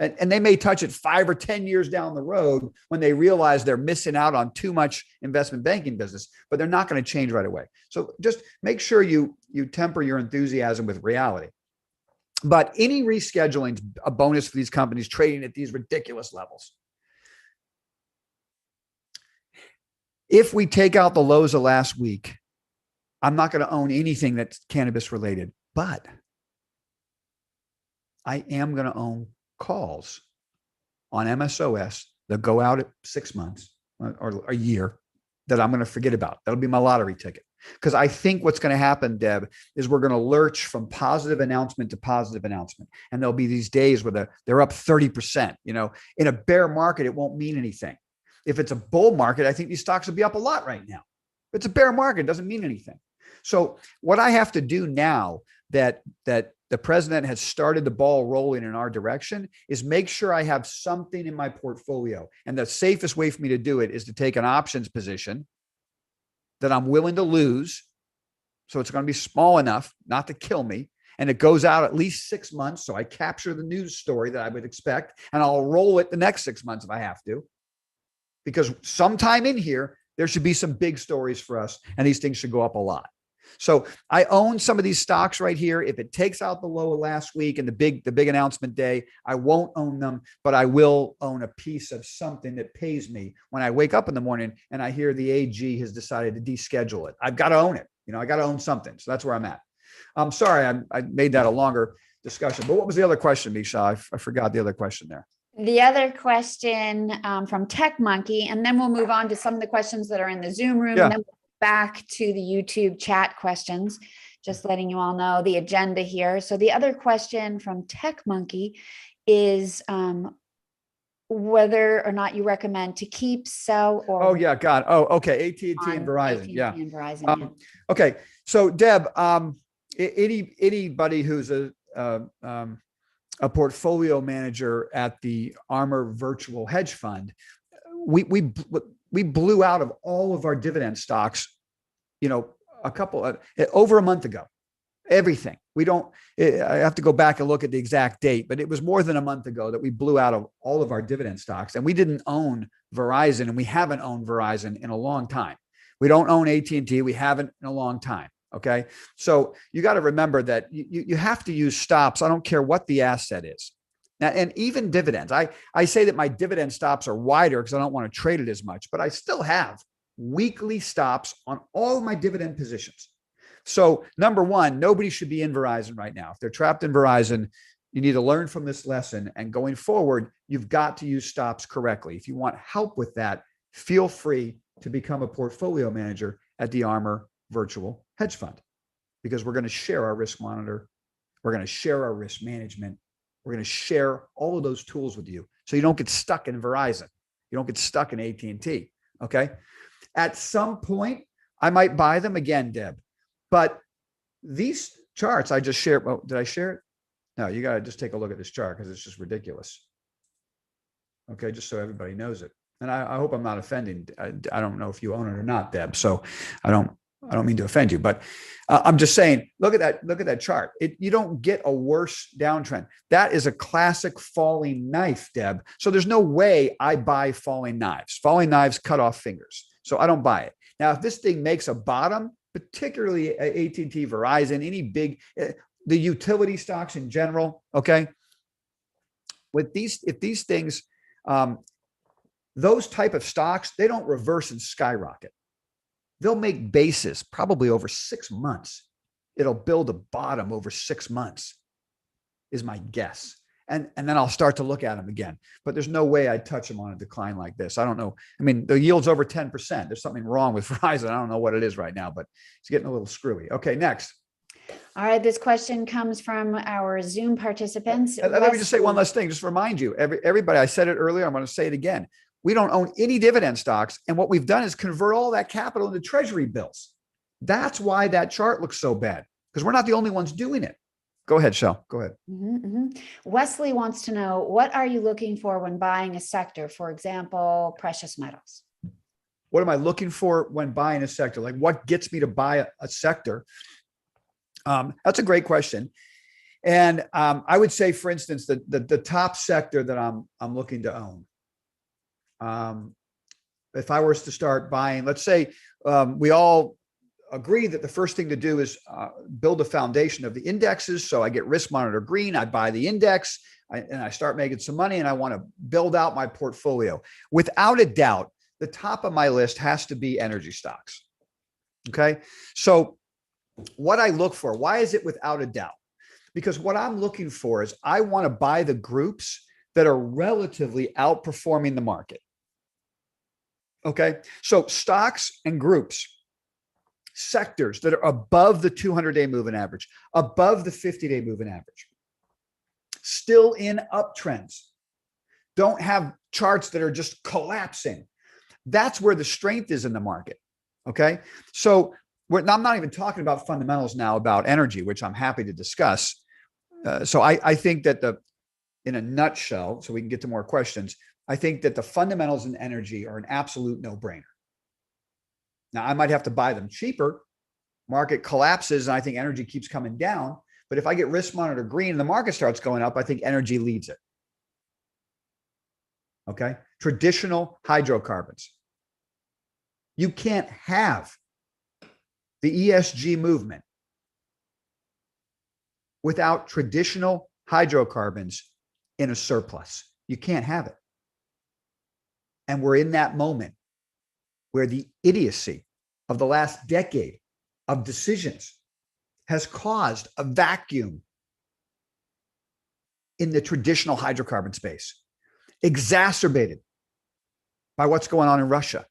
And they may touch it 5 or 10 years down the road when they realize they're missing out on too much investment banking business, but they're not going to change right away. So just make sure you temper your enthusiasm with reality. But any rescheduling is a bonus for these companies trading at these ridiculous levels. If we take out the lows of last week, I'm not going to own anything that's cannabis related, but I am going to own calls on MSOS that go out at 6 months or a year that I'm going to forget about. That'll be my lottery ticket. Because I think what's going to happen, Deb, is we're going to lurch from positive announcement to positive announcement. And there'll be these days where they're up 30%. In a bear market, it won't mean anything. If it's a bull market, I think these stocks will be up a lot right now. If it's a bear market, it doesn't mean anything. So what I have to do now that the president has started the ball rolling in our direction is make sure I have something in my portfolio. And the safest way for me to do it is to take an options position that I'm willing to lose. So it's going to be small enough not to kill me. And it goes out at least 6 months. So I capture the news story that I would expect, and I'll roll it the next 6 months if I have to. Because sometime in here, there should be some big stories for us, and these things should go up a lot. So I own some of these stocks right here. If it takes out the low of last week and the big announcement day, I won't own them, but I will own a piece of something that pays me when I wake up in the morning and I hear the AG has decided to deschedule it. I've got to own it. I got to own something. So that's where I'm at. I'm sorry, I made that a longer discussion, but what was the other question, Misha? I forgot the other question there. The other question from Tech Monkey, and then we'll move on to some of the questions that are in the Zoom room, and then we'll back to the YouTube chat questions, just letting you all know the agenda here. So the other question from Tech Monkey is whether or not you recommend to keep, sell, or... Oh, yeah, God. Oh, okay. AT&T and Verizon. AT&T yeah. And Verizon, Okay. So Deb, anybody who's a portfolio manager at the ARMR Virtual Hedge Fund, we blew out of all of our dividend stocks, over a month ago. Everything. I have to go back and look at the exact date, but it was more than a month ago that we blew out of all of our dividend stocks, and we didn't own Verizon, and we haven't owned Verizon in a long time. We don't own AT&T. We haven't in a long time. Okay. So you got to remember that you have to use stops. I don't care what the asset is. Now, and even dividends. I say that my dividend stops are wider because I don't want to trade it as much, but I still have weekly stops on all of my dividend positions. So number one, nobody should be in Verizon right now. If they're trapped in Verizon, you need to learn from this lesson. And going forward, you've got to use stops correctly. If you want help with that, feel free to become a portfolio manager at the ARMR Virtual Hedge Fund, because we're going to share our risk monitor. We're going to share our risk management. We're going to share all of those tools with you so you don't get stuck in Verizon. You don't get stuck in AT&T. Okay. At some point, I might buy them again, Deb. But these charts I just shared. Oh, did I share it? No, you got to just take a look at this chart because it's just ridiculous. Okay. Just so everybody knows it. And I hope I'm not offending. I don't know if you own it or not, Deb. So I don't mean to offend you, but I'm just saying, look at that chart. You don't get a worse downtrend. That is a classic falling knife, Deb. So there's no way I buy falling knives. Falling knives cut off fingers. So I don't buy it. Now, if this thing makes a bottom, particularly AT&T, Verizon, any big, the utility stocks in general, okay? If these things, those type of stocks, they don't reverse and skyrocket. They'll make bases probably over 6 months. It'll build a bottom over 6 months is my guess. And then I'll start to look at them again. But there's no way I'd touch them on a decline like this. I don't know. I mean, the yield's over 10%. There's something wrong with Verizon. I don't know what it is right now, but it's getting a little screwy. Okay, next. All right. This question comes from our Zoom participants. Let me just say one last thing. Just remind you, everybody, I said it earlier. I'm going to say it again. We don't own any dividend stocks. And what we've done is convert all that capital into treasury bills. That's why that chart looks so bad, because we're not the only ones doing it. Go ahead, Shel. Go ahead. Wesley wants to know, what are you looking for when buying a sector? For example, precious metals. What am I looking for when buying a sector? Like, what gets me to buy a sector? That's a great question. And I would say, for instance, the top sector that I'm looking to own. If I was to start buying, let's say we all agree that the first thing to do is build a foundation of the indexes. So I get risk monitor green, I buy the index, and I start making some money, and I want to build out my portfolio. Without a doubt, the top of my list has to be energy stocks. Okay. So what I look for, why is it without a doubt? Because what I'm looking for is I want to buy the groups that are relatively outperforming the market. Okay. So stocks and groups, sectors that are above the 200-day moving average, above the 50-day moving average, still in uptrends, don't have charts that are just collapsing. That's where the strength is in the market. Okay. So I'm not even talking about fundamentals now about energy, which I'm happy to discuss. So I think that in a nutshell, so we can get to more questions, I think that the fundamentals in energy are an absolute no-brainer. Now, I might have to buy them cheaper. Market collapses, and I think energy keeps coming down. But if I get risk monitor green and the market starts going up, I think energy leads it. Okay. Traditional hydrocarbons. You can't have the ESG movement without traditional hydrocarbons in a surplus. You can't have it. And we're in that moment where the idiocy of the last decade of decisions has caused a vacuum in the traditional hydrocarbon space, exacerbated by what's going on in Russia.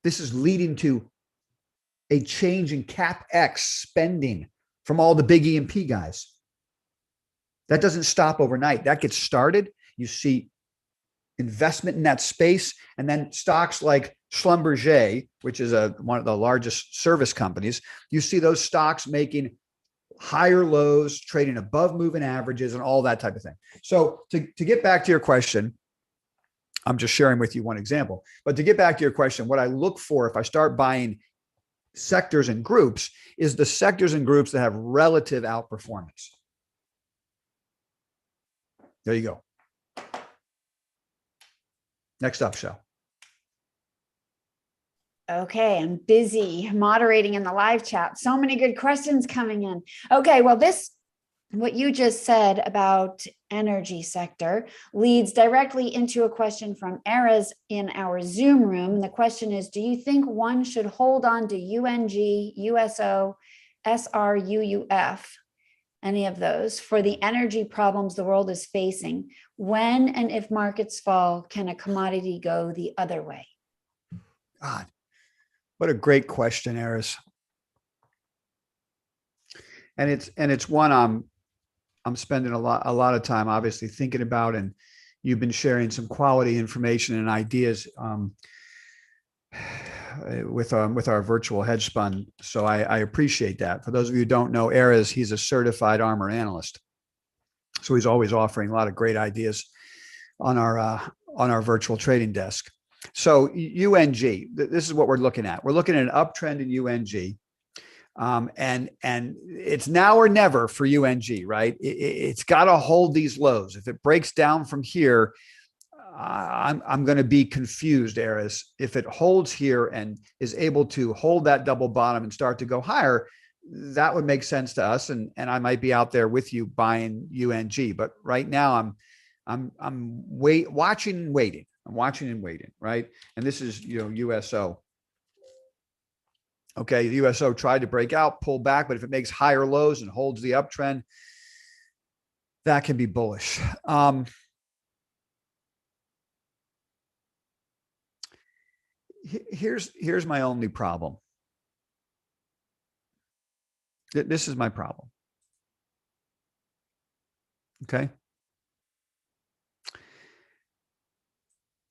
This is leading to a change in CapEx spending from all the big E&P guys. That doesn't stop overnight. That gets started. You see investment in that space, and then stocks like Schlumberger, which is one of the largest service companies, you see those stocks making higher lows, trading above moving averages, and all that type of thing. So to get back to your question, I'm just sharing with you one example, but to get back to your question, what I look for if I start buying sectors and groups is the sectors and groups that have relative outperformance. There you go. Next up, Shel. Okay, I'm busy moderating in the live chat. So many good questions coming in. Okay, well, what you just said about energy sector leads directly into a question from Eras in our Zoom room. And the question is, do you think one should hold on to UNG, USO, SRUUF, any of those, for the energy problems the world is facing? When and if markets fall, can a commodity go the other way? God, what a great question, Eris. And it's one I'm spending a lot of time obviously thinking about, and you've been sharing some quality information and ideas with our virtual hedge fund. So I appreciate that. For those of you who don't know Eris, he's a certified ARMR analyst. So he's always offering a lot of great ideas on our virtual trading desk. So UNG, this is what we're looking at. We're looking at an uptrend in UNG. And it's now or never for UNG, right? It's got to hold these lows. If it breaks down from here, I'm going to be confused, Eris. If it holds here and is able to hold that double bottom and start to go higher, that would make sense to us. And I might be out there with you buying UNG. But right now I'm watching and waiting. I'm watching and waiting, right? And this is, USO. Okay, the USO tried to break out, pull back, but if it makes higher lows and holds the uptrend, that can be bullish. Here's my only problem. This is my problem. Okay.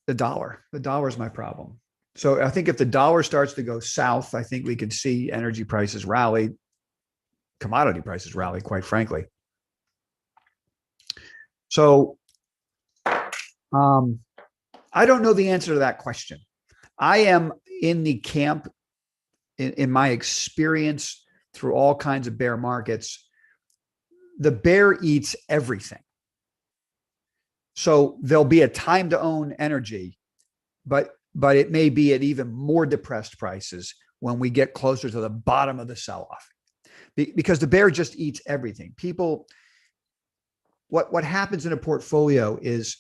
The dollar is my problem. So I think if the dollar starts to go south, I think we could see energy prices rally, commodity prices rally, quite frankly. So I don't know the answer to that question. I am in the camp, in my experience through all kinds of bear markets, the bear eats everything. So there'll be a time to own energy, but it may be at even more depressed prices when we get closer to the bottom of the sell-off, because the bear just eats everything. People, what happens in a portfolio is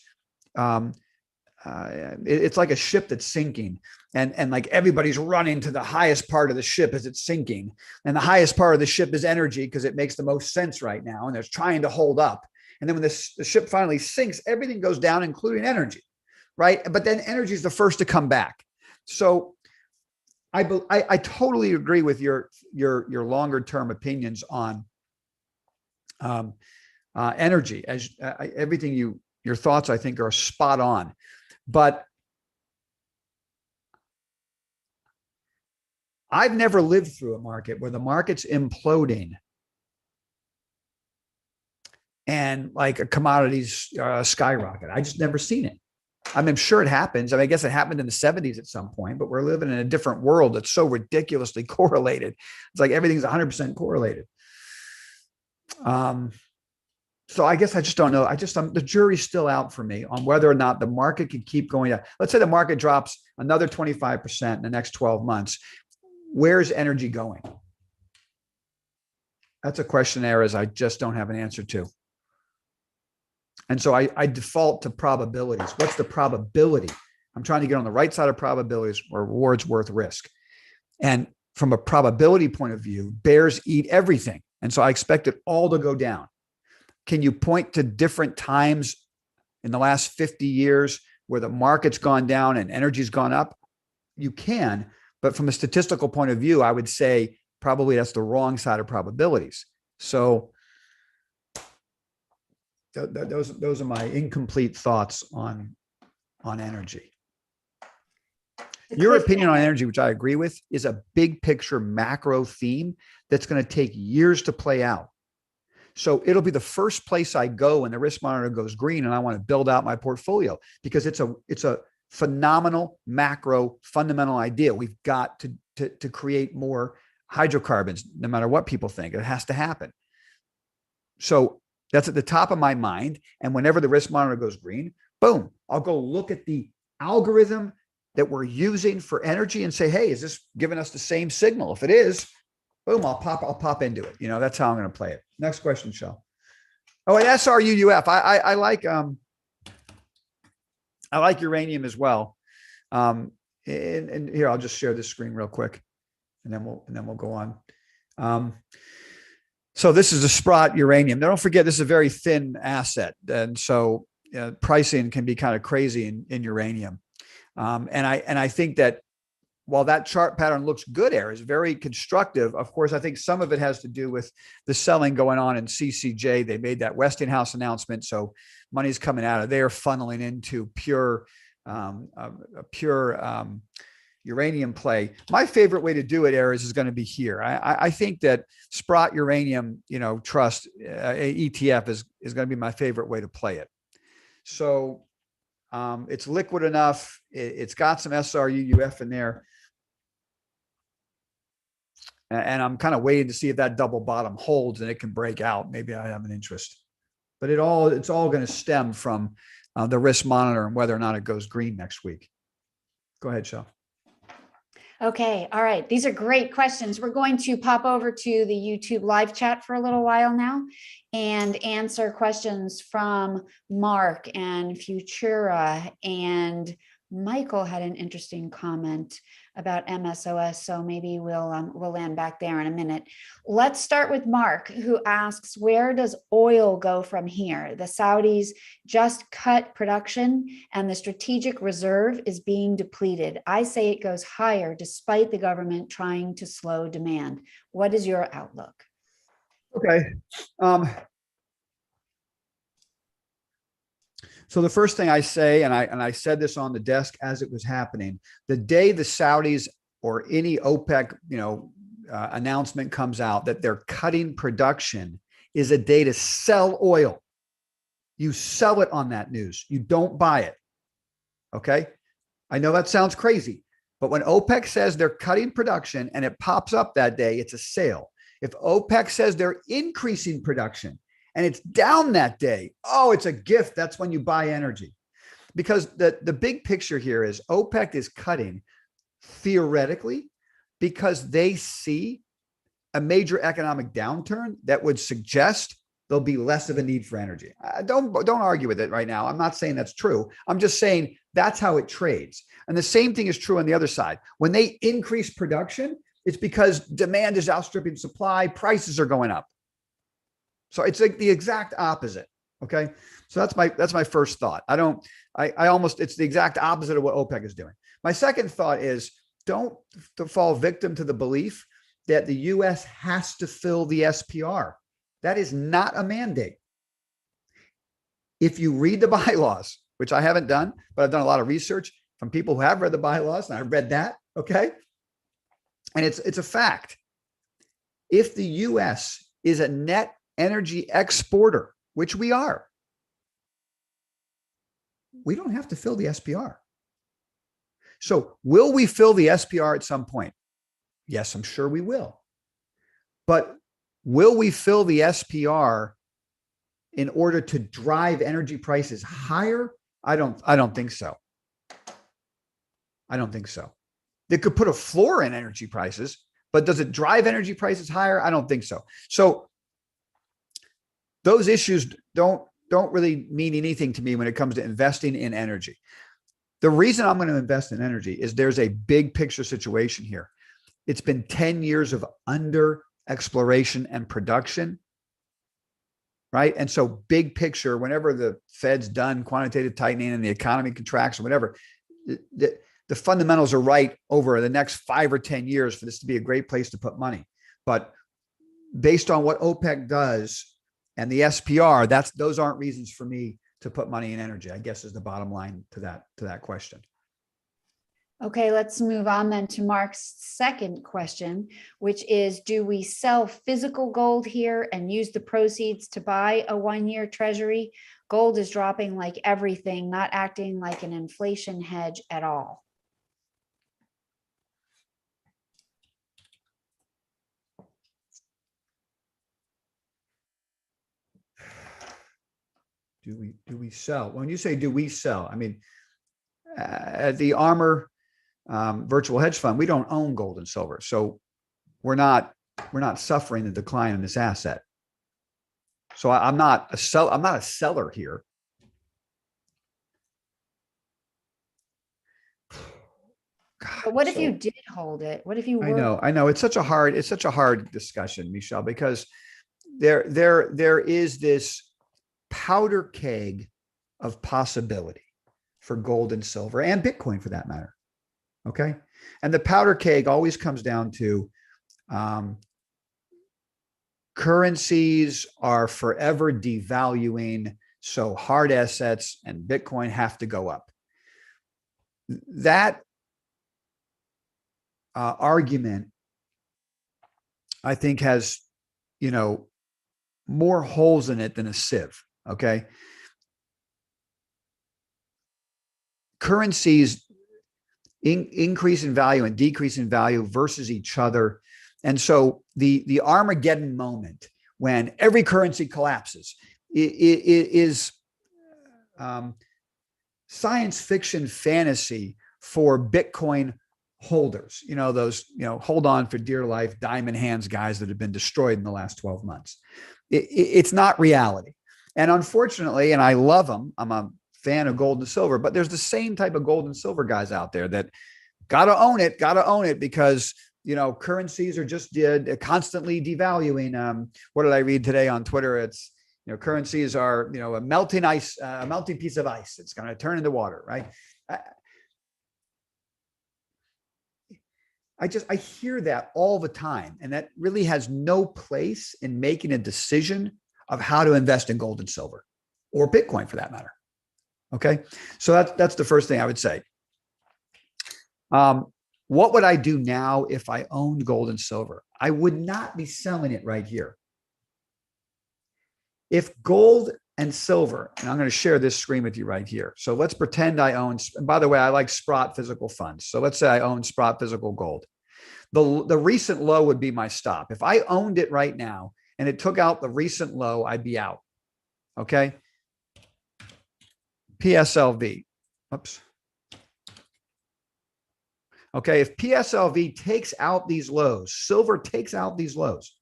it's like a ship that's sinking, and like everybody's running to the highest part of the ship as it's sinking, and the highest part of the ship is energy because it makes the most sense right now, and they're trying to hold up. And then when the ship finally sinks, everything goes down, including energy. Right. But then energy is the first to come back. So I totally agree with your longer term opinions on energy. As everything your thoughts, I think, are spot on. But I've never lived through a market where the market's imploding and like a commodities skyrocket. I just never seen it. I mean, I'm sure it happens. I mean, I guess it happened in the 70s at some point, but we're living in a different world that's so ridiculously correlated. It's like everything's 100% correlated. So I guess I just don't know. The jury's still out for me on whether or not the market can keep going up. Let's say the market drops another 25% in the next 12 months. where's energy going? That's a question areas I just don't have an answer to. And so I default to probabilities. What's the probability? I'm trying to get on the right side of probabilities or rewards worth risk. And from a probability point of view, bears eat everything. And so I expect it all to go down. Can you point to different times in the last 50 years where the market's gone down and energy's gone up? You can, but from a statistical point of view, I would say probably that's the wrong side of probabilities. So those are my incomplete thoughts on energy. Your opinion on energy, which I agree with, is a big picture macro theme that's going to take years to play out. So it'll be the first place I go when the risk monitor goes green and I want to build out my portfolio, because it's a phenomenal macro fundamental idea. We've got to create more hydrocarbons, no matter what people think. It has to happen. So that's at the top of my mind. And whenever the risk monitor goes green, boom, I'll go look at the algorithm that we're using for energy and say, hey, is this giving us the same signal? If it is, boom, I'll pop into it. That's how I'm going to play it. Next question, Shel. Oh, and SRUUF. I like uranium as well. And here, I'll just share this screen real quick, and then we'll go on. So this is a Sprott uranium. Now, don't forget, this is a very thin asset, and so pricing can be kind of crazy in uranium. And I think that while that chart pattern looks good, is very constructive. Of course, I think some of it has to do with the selling going on in CCJ. They made that Westinghouse announcement, so money's coming out of there, funneling into pure uranium play. My favorite way to do it, is going to be here. I think that Sprott Uranium, Trust ETF is going to be my favorite way to play it. So it's liquid enough. It's got some SRUUF in there. And I'm kind of waiting to see if that double bottom holds and it can break out. Maybe I have an interest. But it's all going to stem from the risk monitor and whether or not it goes green next week. Go ahead, Shel. Okay. All right. These are great questions. We're going to pop over to the YouTube live chat for a little while now and answer questions from Mark and Futura, and Michael had an interesting comment about MSOS, so maybe we'll land back there in a minute. Let's start with Mark, who asks, where does oil go from here? The Saudis just cut production and the strategic reserve is being depleted. I say it goes higher despite the government trying to slow demand. What is your outlook? Okay. So the first thing I say, and I said this on the desk as it was happening, the day the Saudis or any OPEC, announcement comes out that they're cutting production is a day to sell oil. You sell it on that news. You don't buy it. Okay. I know that sounds crazy, but when OPEC says they're cutting production and it pops up that day, it's a sale. If OPEC says they're increasing production and it's down that day, oh, it's a gift. That's when you buy energy. Because the big picture here is OPEC is cutting theoretically because they see a major economic downturn that would suggest there'll be less of a need for energy. Don't argue with it right now. I'm not saying that's true. I'm just saying that's how it trades. And the same thing is true on the other side. When they increase production, it's because demand is outstripping supply, prices are going up. So it's like the exact opposite. Okay. So that's my first thought. It's the exact opposite of what OPEC is doing. My second thought is don't fall victim to the belief that the US has to fill the SPR. That is not a mandate. If you read the bylaws, which I haven't done, but I've done a lot of research from people who have read the bylaws, and I've read that. Okay. And it's a fact. If the US is a net energy exporter, which we are, we don't have to fill the SPR. So will we fill the SPR at some point? Yes, I'm sure we will. But will we fill the SPR in order to drive energy prices higher? I don't think so. I don't think so. that could put a floor in energy prices, but does it drive energy prices higher? I don't think so. So those issues don't really mean anything to me when it comes to investing in energy. The reason I'm going to invest in energy is there's a big picture situation here. It's been 10 years of under exploration and production, right? And so big picture, whenever the Fed's done quantitative tightening and the economy contracts or whatever, the fundamentals are right over the next 5 or 10 years for this to be a great place to put money. But based on what OPEC does and the SPR, those aren't reasons for me to put money in energy, I guess, is the bottom line to that question. Okay, let's move on then to Mark's second question, which is, do we sell physical gold here and use the proceeds to buy a 1-year treasury? Gold is dropping like everything, not acting like an inflation hedge at all. Do we sell? When you say do we sell, I mean, at the ARMR virtual hedge fund, we don't own gold and silver, so we're not suffering the decline in this asset. So I'm not a seller here. God, but what if you did hold it? What if you were? I know. It's such a hard discussion, Michelle, because there is this powder keg of possibility for gold and silver and Bitcoin for that matter. Okay. And the powder keg always comes down to currencies are forever devaluing. So hard assets and Bitcoin have to go up. That argument, I think, has, more holes in it than a sieve. Okay. Currencies increase in value and decrease in value versus each other. And so the Armageddon moment when every currency collapses is science fiction fantasy for Bitcoin holders, those, hold on for dear life, diamond hands guys that have been destroyed in the last 12 months. It's not reality. And unfortunately, and I love them, I'm a fan of gold and silver, but there's the same type of gold and silver guys out there that got to own it because, currencies are just constantly devaluing. What did I read today on Twitter? It's, currencies are, a melting piece of ice. It's going to turn into water, right? I hear that all the time, and that really has no place in making a decision of how to invest in gold and silver or Bitcoin for that matter. Okay. So that's the first thing I would say. What would I do now if I owned gold and silver? I would not be selling it right here. If gold and silver, and I'm going to share this screen with you right here. So let's pretend I own, and by the way, I like Sprott physical funds. So let's say I own Sprott physical gold. The recent low would be my stop. If I owned it right now and it took out the recent low, I'd be out. Okay. PSLV. Oops. Okay. If PSLV takes out these lows, silver takes out these lows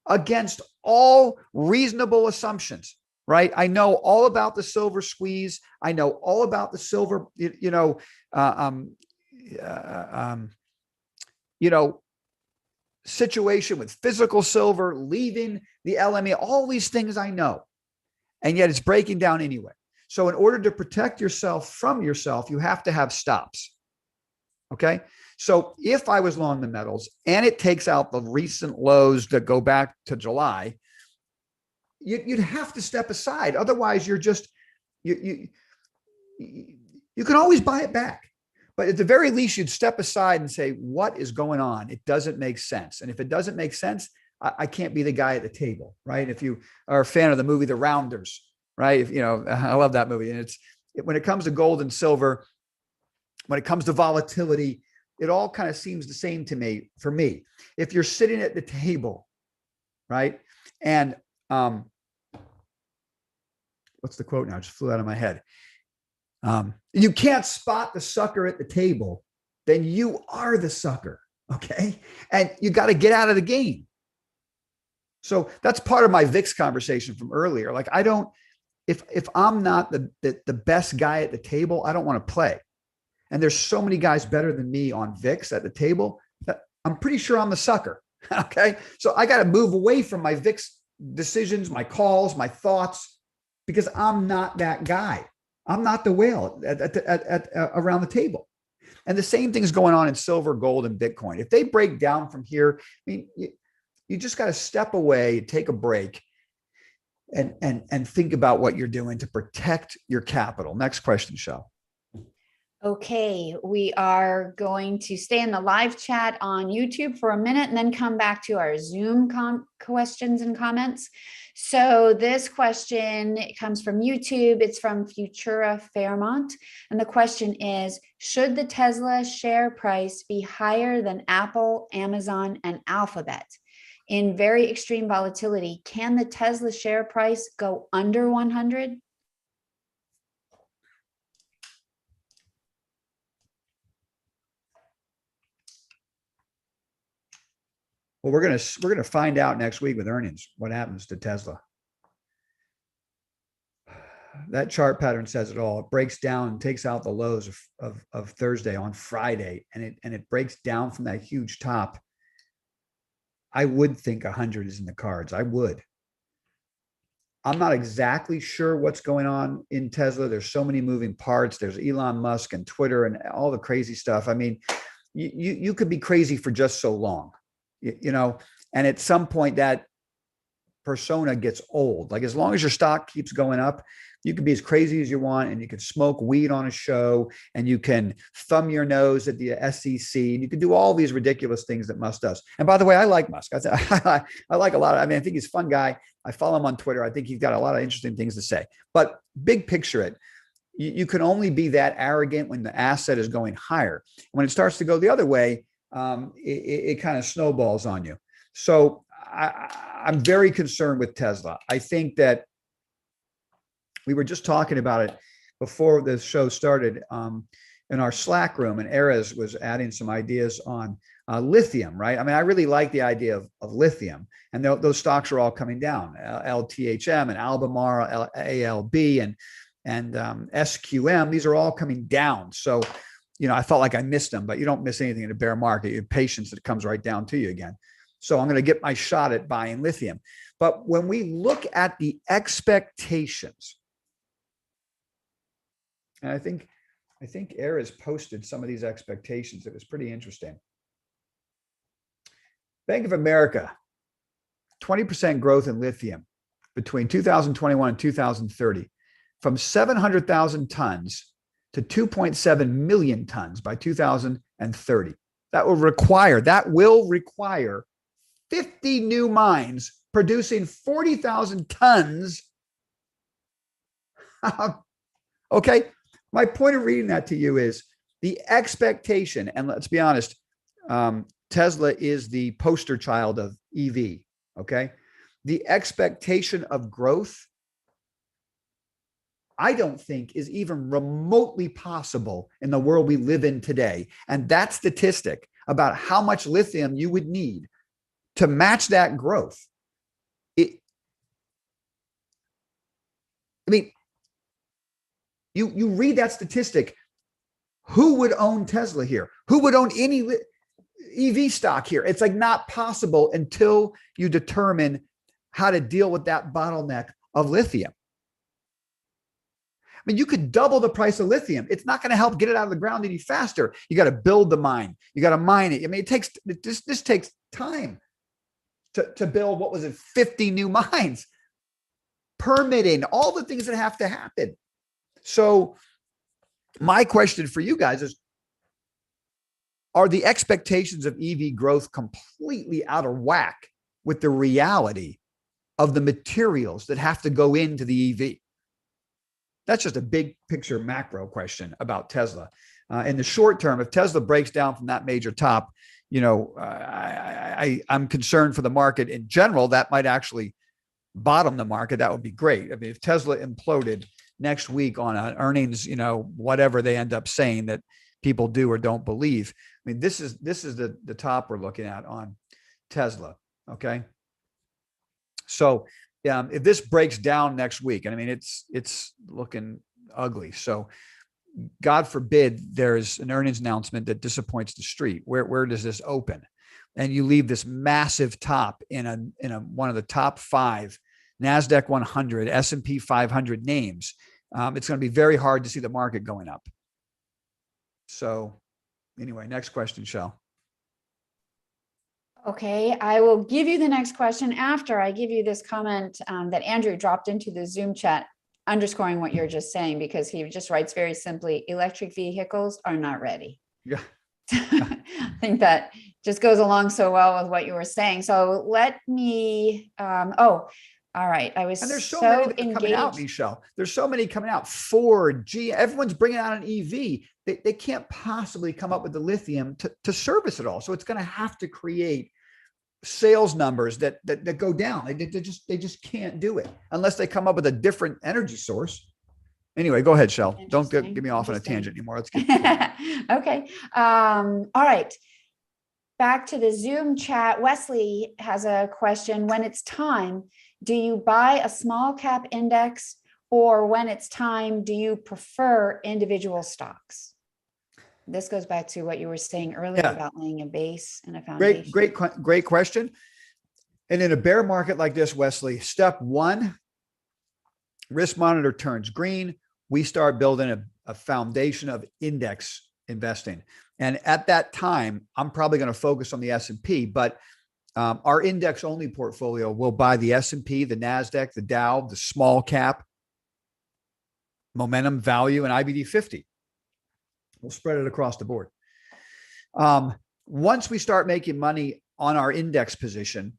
against all reasonable assumptions, right? I know all about the silver squeeze. I know all about the silver, situation with physical silver leaving the LME, all these things I know, and yet it's breaking down anyway. So in order to protect yourself from yourself, you have to have stops. Okay. So if I was long the metals and it takes out the recent lows that go back to July, you'd have to step aside. Otherwise you're just, you can always buy it back. But at the very least, you'd step aside and say, what is going on? It doesn't make sense. And if it doesn't make sense, I can't be the guy at the table, right? If you are a fan of the movie, The Rounders, right? I love that movie. And when it comes to gold and silver, when it comes to volatility, it all kind of seems the same to me, for me. If you're sitting at the table, right? And what's the quote now? It just flew out of my head. You can't spot the sucker at the table. then you are the sucker. Okay. And you got to get out of the game. So that's part of my VIX conversation from earlier. Like, I don't, if I'm not the best guy at the table, I don't want to play. And there's so many guys better than me on VIX at the table that I'm pretty sure I'm the sucker. Okay. So I got to move away from my VIX decisions, my calls, my thoughts, because I'm not that guy. I'm not the whale around the table. And the same thing's going on in silver, gold, and Bitcoin. If they break down from here, I mean, you just got to step away, take a break, and think about what you're doing to protect your capital. Next question, Shel. Okay, we are going to stay in the live chat on YouTube for a minute and then come back to our Zoom questions and comments. So this question comes from YouTube. It's from Futura Fairmont. And the question is, should the Tesla share price be higher than Apple, Amazon, and Alphabet? In very extreme volatility, can the Tesla share price go under 100? Well, we're gonna find out next week with earnings what happens to Tesla. That chart pattern says it all. It breaks down and takes out the lows of Thursday on Friday, and it breaks down from that huge top. I would think 100 is in the cards. I would. I'm not exactly sure what's going on in Tesla. There's so many moving parts. There's Elon Musk and Twitter and all the crazy stuff. I mean, you could be crazy for just so long. And at some point that persona gets old. Like, as long as your stock keeps going up, you can be as crazy as you want, and you can smoke weed on a show, and you can thumb your nose at the SEC, and you can do all these ridiculous things that Musk does. And by the way, I like Musk. I like a lot of, I mean, I think he's a fun guy. I follow him on Twitter. I think he's got a lot of interesting things to say, but big picture it. You can only be that arrogant when the asset is going higher. When it starts to go the other way, it kind of snowballs on you. So I'm very concerned with Tesla. I think that we were just talking about it before the show started in our Slack room, and Erez was adding some ideas on lithium, right? I mean, I really like the idea of lithium, and those stocks are all coming down. LTHM and Albemarle, ALB, and SQM, these are all coming down. So, I felt like I missed them, but you don't miss anything in a bear market. You have patience that comes right down to you again. So I'm going to get my shot at buying lithium. But when we look at the expectations, and I think Erez posted some of these expectations. It was pretty interesting. Bank of America, 20% growth in lithium between 2021 and 2030, from 700,000 tons to 2.7 million tons by 2030. That will require 50 new mines producing 40,000 tons. Okay. My point of reading that to you is the expectation, and let's be honest, Tesla is the poster child of EV. Okay. The expectation of growth, I don't think, is even remotely possible in the world we live in today. And that statistic about how much lithium you would need to match that growth, you read that statistic, who would own Tesla here? Who would own any EV stock here? It's like not possible until you determine how to deal with that bottleneck of lithium. I mean, you could double the price of lithium. It's not going to help get it out of the ground any faster. You got to build the mine. You got to mine it. I mean, this takes time to build, 50 new mines, permitting, all the things that have to happen. So my question for you guys is, are the expectations of EV growth completely out of whack with the reality of the materials that have to go into the EV? That's just a big picture macro question about Tesla. In the short term, if Tesla breaks down from that major top, I'm concerned for the market in general. That might actually bottom the market. That would be great. I mean, if Tesla imploded next week on earnings, whatever they end up saying, that people do or don't believe. I mean, this is the top we're looking at on Tesla. Okay. So if this breaks down next week, and I mean, it's looking ugly. So God forbid there's an earnings announcement that disappoints the street. Where does this open? And you leave this massive top in a one of the top 5 NASDAQ 100, S&P 500 names. It's going to be very hard to see the market going up. So anyway, next question, Shell. Okay, I will give you the next question after I give you this comment that Andrew dropped into the Zoom chat, underscoring what you're just saying, because he just writes very simply, electric vehicles are not ready. Yeah. I think that just goes along so well with what you were saying. So let me, all right. I was and there's so many engaged. coming out, Michelle. There's so many coming out. Ford, G, everyone's bringing out an EV. They can't possibly come up with the lithium to service it all. So it's going to have to create sales numbers that go down. They just can't do it unless they come up with a different energy source. Anyway, go ahead, Shell. Don't get me off on a tangent anymore. Let's get okay. All right. Back to the Zoom chat. Wesley has a question. When it's time, do you buy a small cap index, or when it's time, do you prefer individual stocks? This goes back to what you were saying earlier about laying a base and a foundation. Great question. And in a bear market like this, Wesley, step 1, risk monitor turns green. We start building a foundation of index investing. And at that time, I'm probably going to focus on the S&P, but our index only portfolio will buy the S&P, the NASDAQ, the Dow, the small cap, momentum, value, and IBD 50. We'll spread it across the board. Once we start making money on our index position,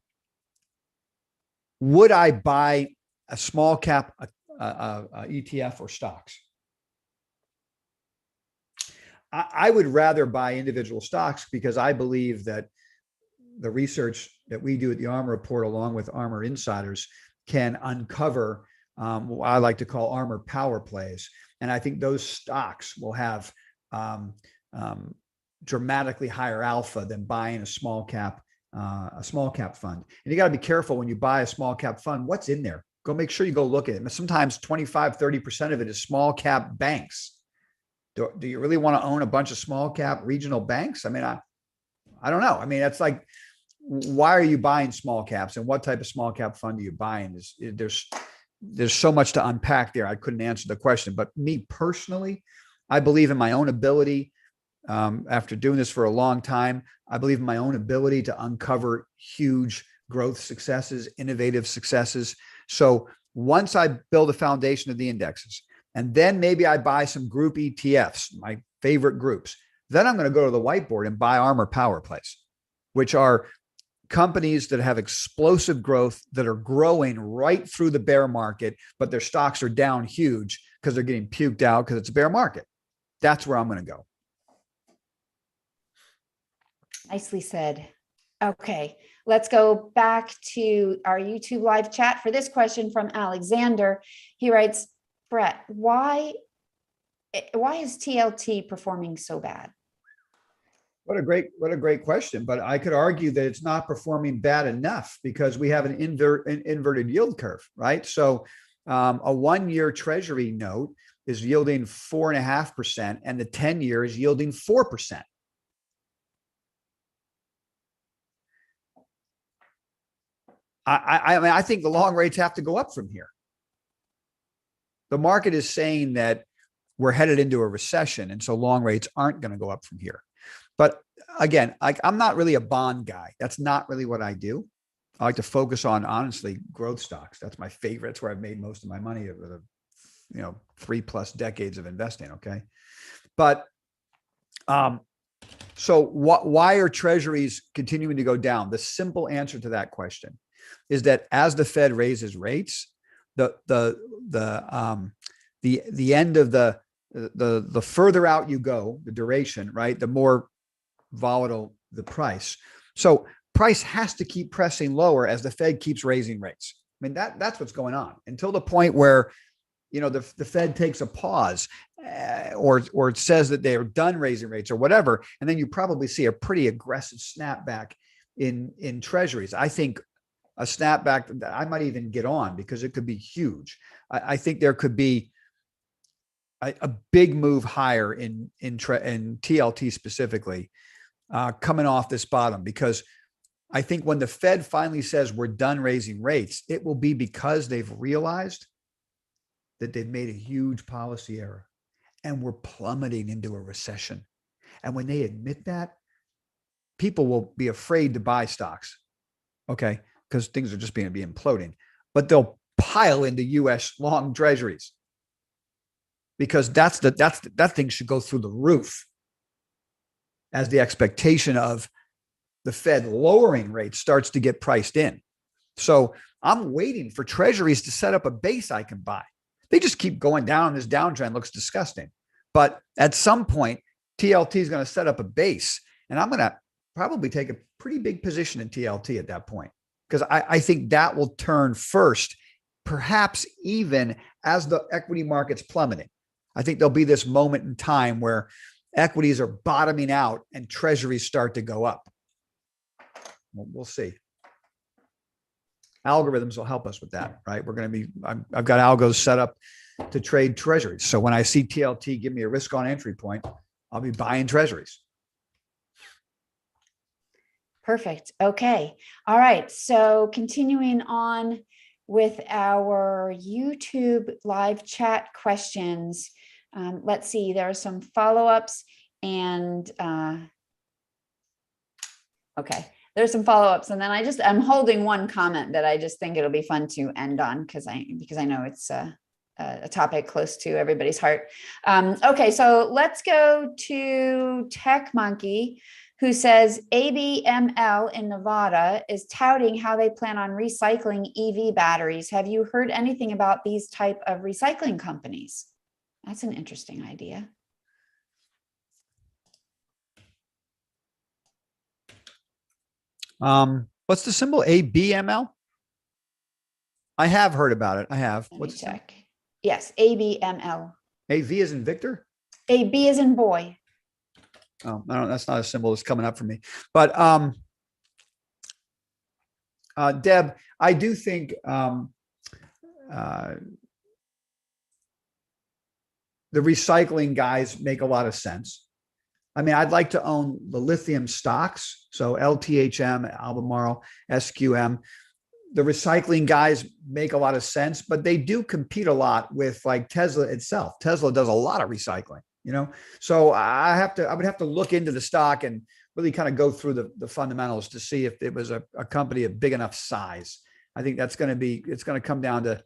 would I buy a small cap ETF or stocks? I would rather buy individual stocks, because I believe that the research that we do at the ARMR Report, along with ARMR insiders, can uncover what I like to call ARMR power plays. And I think those stocks will have dramatically higher alpha than buying a small cap fund. And you got to be careful when you buy a small cap fund. What's in there? Go make sure you go look at it. Sometimes 25-30% of it is small cap banks. Do you really want to own a bunch of small cap regional banks? I mean, I don't know. I mean, it's like, why are you buying small caps, and what type of small cap fund are you buying? There's so much to unpack there. I couldn't answer the question, but me personally, I believe in my own ability. After doing this for a long time, I believe in my own ability to uncover huge growth successes, innovative successes. So once I build a foundation of the indexes, and then maybe I buy some group ETFs, my favorite groups, then I'm going to go to the whiteboard and buy ARMR power plays, which are companies that have explosive growth, that are growing right through the bear market, but their stocks are down huge because they're getting puked out because it's a bear market. That's where I'm going to go. Nicely said. Okay, let's go back to our YouTube live chat for this question from Alexander. He writes, Bret, why is TLT performing so bad? What a great question. But I could argue that it's not performing bad enough, because we have an inverted yield curve, right? So a 1-year treasury note is yielding 4.5%, and the 10-year is yielding 4%. I think the long rates have to go up from here. The market is saying that we're headed into a recession, and so long rates aren't going to go up from here. But again, I'm not really a bond guy. That's not really what I do. I like to focus on, honestly, growth stocks. That's my favorite. It's where I've made most of my money over the 3+ decades of investing. Okay. But so why are treasuries continuing to go down? The simple answer to that question is that as the Fed raises rates, the end of the further out you go, the duration, right, the more volatile the price. So price has to keep pressing lower as the Fed keeps raising rates. I mean, that's what's going on, until the point where the Fed takes a pause or it says that they are done raising rates or whatever, and then you probably see a pretty aggressive snapback in treasuries. I think a snapback that I might even get on because it could be huge. I think there could be a big move higher in TLT specifically coming off this bottom, because I think when the Fed finally says we're done raising rates, it will be because they've realized that they've made a huge policy error and we're plummeting into a recession. And when they admit that, people will be afraid to buy stocks, okay, because things are just going to be imploding. But they'll pile into U.S. long treasuries because that thing should go through the roof as the expectation of the Fed lowering rates starts to get priced in. So I'm waiting for treasuries to set up a base I can buy. They just keep going down. This downtrend looks disgusting. But at some point, TLT is going to set up a base, and I'm going to probably take a pretty big position in TLT at that point, because I think that will turn first, perhaps even as the equity market's plummeting. I think there'll be this moment in time where equities are bottoming out and treasuries start to go up. We'll see. Algorithms will help us with that, right? I've got algos set up to trade treasuries. So when I see TLT give me a risk on entry point, I'll be buying treasuries. Perfect. Okay. All right. So continuing on with our YouTube live chat questions. Let's see, there are some follow-ups and okay. There's some follow-ups, and then I'm holding one comment that I just think it'll be fun to end on because I know it's a topic close to everybody's heart. Okay, so let's go to Tech Monkey, who says ABML in Nevada is touting how they plan on recycling EV batteries. Have you heard anything about these type of recycling companies? That's an interesting idea. What's the symbol? ABML? I have heard about it. I have. Let me check. Yes, ABML. AV is in Victor? AB is in boy. Oh, I don't, that's not a symbol that's coming up for me. But Deb, I do think the recycling guys make a lot of sense. I mean, I'd like to own the lithium stocks. So LTHM, Albemarle, SQM. The recycling guys make a lot of sense, but they do compete a lot with like Tesla itself. Tesla does a lot of recycling, So I would have to look into the stock and really kind of go through the fundamentals to see if it was a company of big enough size. I think it's going to come down to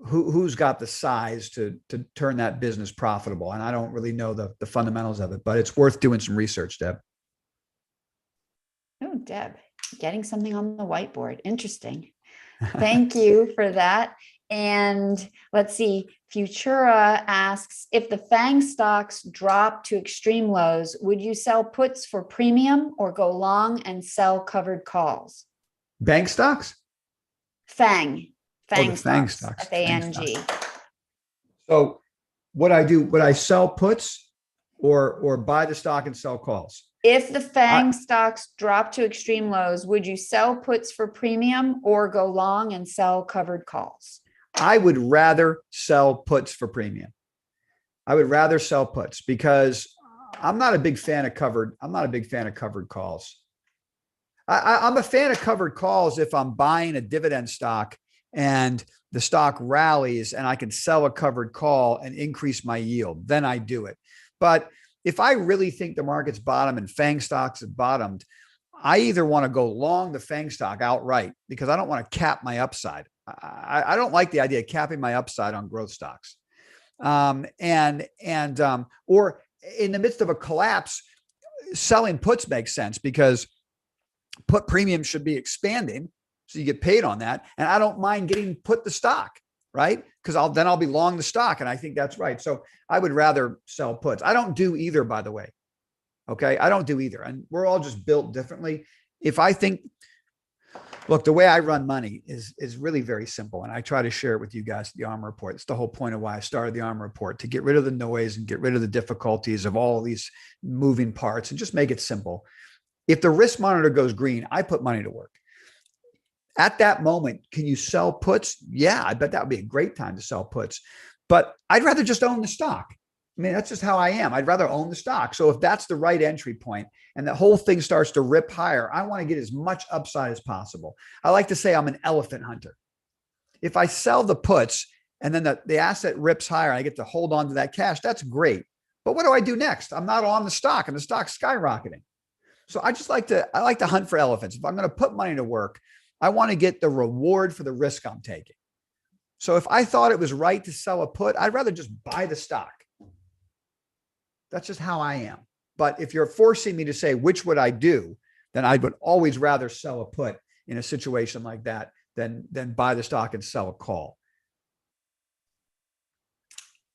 who's got the size to turn that business profitable. And I don't really know the fundamentals of it, but it's worth doing some research, Deb. Oh, Deb, getting something on the whiteboard. Interesting. Thank you for that. And let's see, Futura asks, if the FANG stocks drop to extreme lows, would you sell puts for premium or go long and sell covered calls? Bank stocks? FANG. FANG stocks. FANG. So would I sell puts or buy the stock and sell calls? If the FANG stocks drop to extreme lows, would you sell puts for premium or go long and sell covered calls? I would rather sell puts for premium. I would rather sell puts because I'm not a big fan of covered calls. I'm a fan of covered calls if I'm buying a dividend stock and the stock rallies and I can sell a covered call and increase my yield, then I do it. But if I really think the market's bottom and FANG stocks have bottomed, I either want to go long the FANG stock outright because I don't want to cap my upside. I don't like the idea of capping my upside on growth stocks. Or in the midst of a collapse, selling puts makes sense because put premium should be expanding. So you get paid on that. And I don't mind getting put the stock, right? Because I'll be long the stock. And I think that's right. So I would rather sell puts. I don't do either, by the way. Okay. I don't do either. And we're all just built differently. If I think Look, the way I run money is really very simple. And I try to share it with you guys, the ARMR Report. It's the whole point of why I started the ARMR Report, to get rid of the noise and get rid of the difficulties of all of these moving parts and just make it simple. If the risk monitor goes green, I put money to work. At that moment, can you sell puts? Yeah, I bet that would be a great time to sell puts. But I'd rather just own the stock. I mean, that's just how I am. I'd rather own the stock. So if that's the right entry point and the whole thing starts to rip higher, I want to get as much upside as possible. I like to say I'm an elephant hunter. If I sell the puts and then the asset rips higher, I get to hold on to that cash. That's great. But what do I do next? I'm not on the stock and the stock's skyrocketing. So I like to hunt for elephants. If I'm going to put money to work, I want to get the reward for the risk I'm taking. So if I thought it was right to sell a put, I'd rather just buy the stock. That's just how I am. But if you're forcing me to say, which would I do, then I would always rather sell a put in a situation like that than buy the stock and sell a call.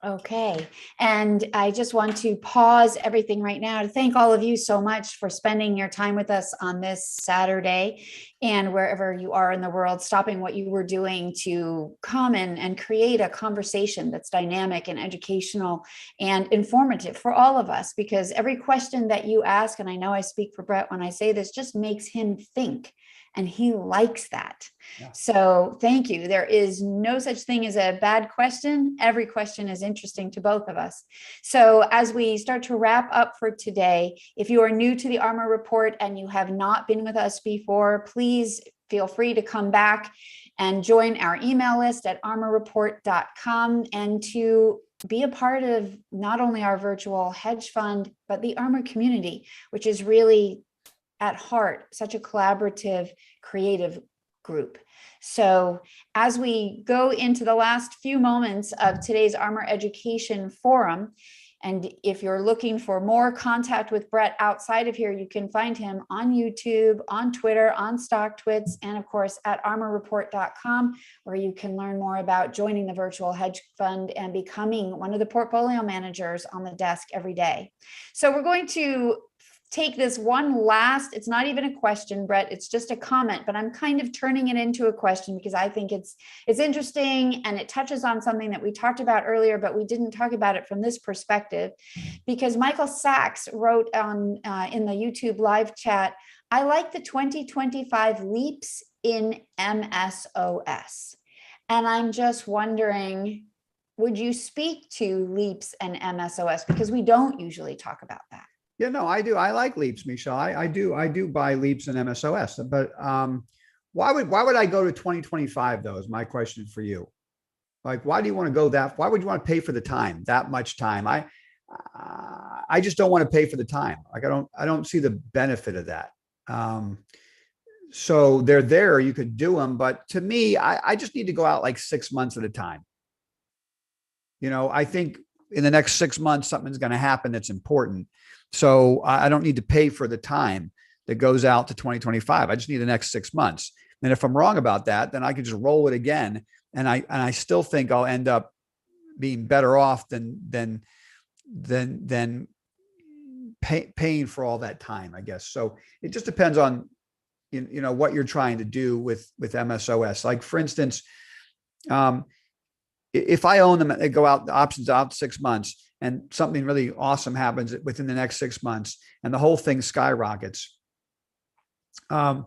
Okay. And I just want to pause everything right now to thank all of you so much for spending your time with us on this Saturday, and wherever you are in the world, stopping what you were doing to come and create a conversation that's dynamic and educational and informative for all of us, because every question that you ask, and I know I speak for Bret when I say this, just makes him think. And he likes that. Yeah. So thank you. There is no such thing as a bad question. Every question is interesting to both of us. So as we start to wrap up for today, if you are new to the ARMR Report and you have not been with us before, please feel free to come back and join our email list at armrreport.com and to be a part of not only our virtual hedge fund, but the ARMR community, which is really at heart such a collaborative, creative group. So as we go into the last few moments of today's ARMR Education Forum, and if you're looking for more contact with Bret outside of here, you can find him on YouTube, on Twitter, on StockTwits, and of course at armrreport.com, where you can learn more about joining the virtual hedge fund and becoming one of the portfolio managers on the desk every day. So we're going to take this one last, it's not even a question, Bret, it's just a comment, but I'm kind of turning it into a question because I think it's interesting and it touches on something that we talked about earlier, but we didn't talk about it from this perspective, because Michael Sachs wrote on in the YouTube live chat, I like the 2025 leaps in MSOS. And I'm just wondering, would you speak to leaps and MSOS? Because we don't usually talk about that. Yeah, no, I do. I like leaps, Michelle. I do buy leaps and MSOS, but why would I go to 2025 though? Is my question for you. Like, why do you want to go that? Why would you want to pay for the time, that much time? I just don't want to pay for the time. Like, I don't see the benefit of that. So they're there, you could do them, but to me, I just need to go out like 6 months at a time. You know, I think in the next 6 months, something's going to happen that's important. So I don't need to pay for the time that goes out to 2025. I just need the next 6 months. And if I'm wrong about that, then I can just roll it again. And I still think I'll end up being better off than paying for all that time, I guess. So it just depends on, you know, what you're trying to do with MSOS. Like, for instance, if I own them, they go out, the options out 6 months, and something really awesome happens within the next 6 months and the whole thing skyrockets, I'm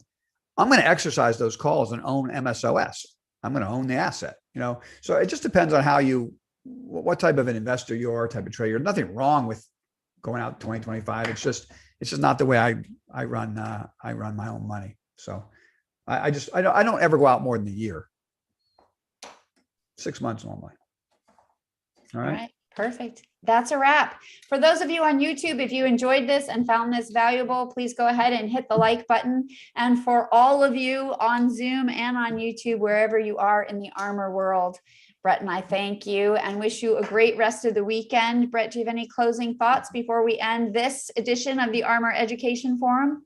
going to exercise those calls and own MSOS. I'm going to own the asset, you know? So it just depends on what type of an investor you are, type of trader. There's nothing wrong with going out 2025. It's just not the way I run my own money. So I don't ever go out more than a year. 6 months normally. All right. Perfect. That's a wrap. For those of you on YouTube, if you enjoyed this and found this valuable, please go ahead and hit the like button. And for all of you on Zoom and on YouTube, wherever you are in the ARMR world, Bret and I thank you and wish you a great rest of the weekend. Bret, do you have any closing thoughts before we end this edition of the ARMR Education Forum?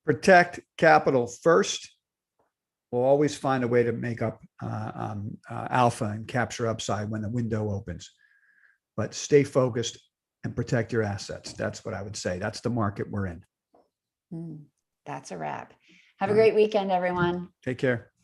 Protect capital first. We'll always find a way to make up alpha and capture upside when the window opens. But stay focused and protect your assets. That's what I would say. That's the market we're in. That's a wrap. Have a great weekend, everyone. Take care.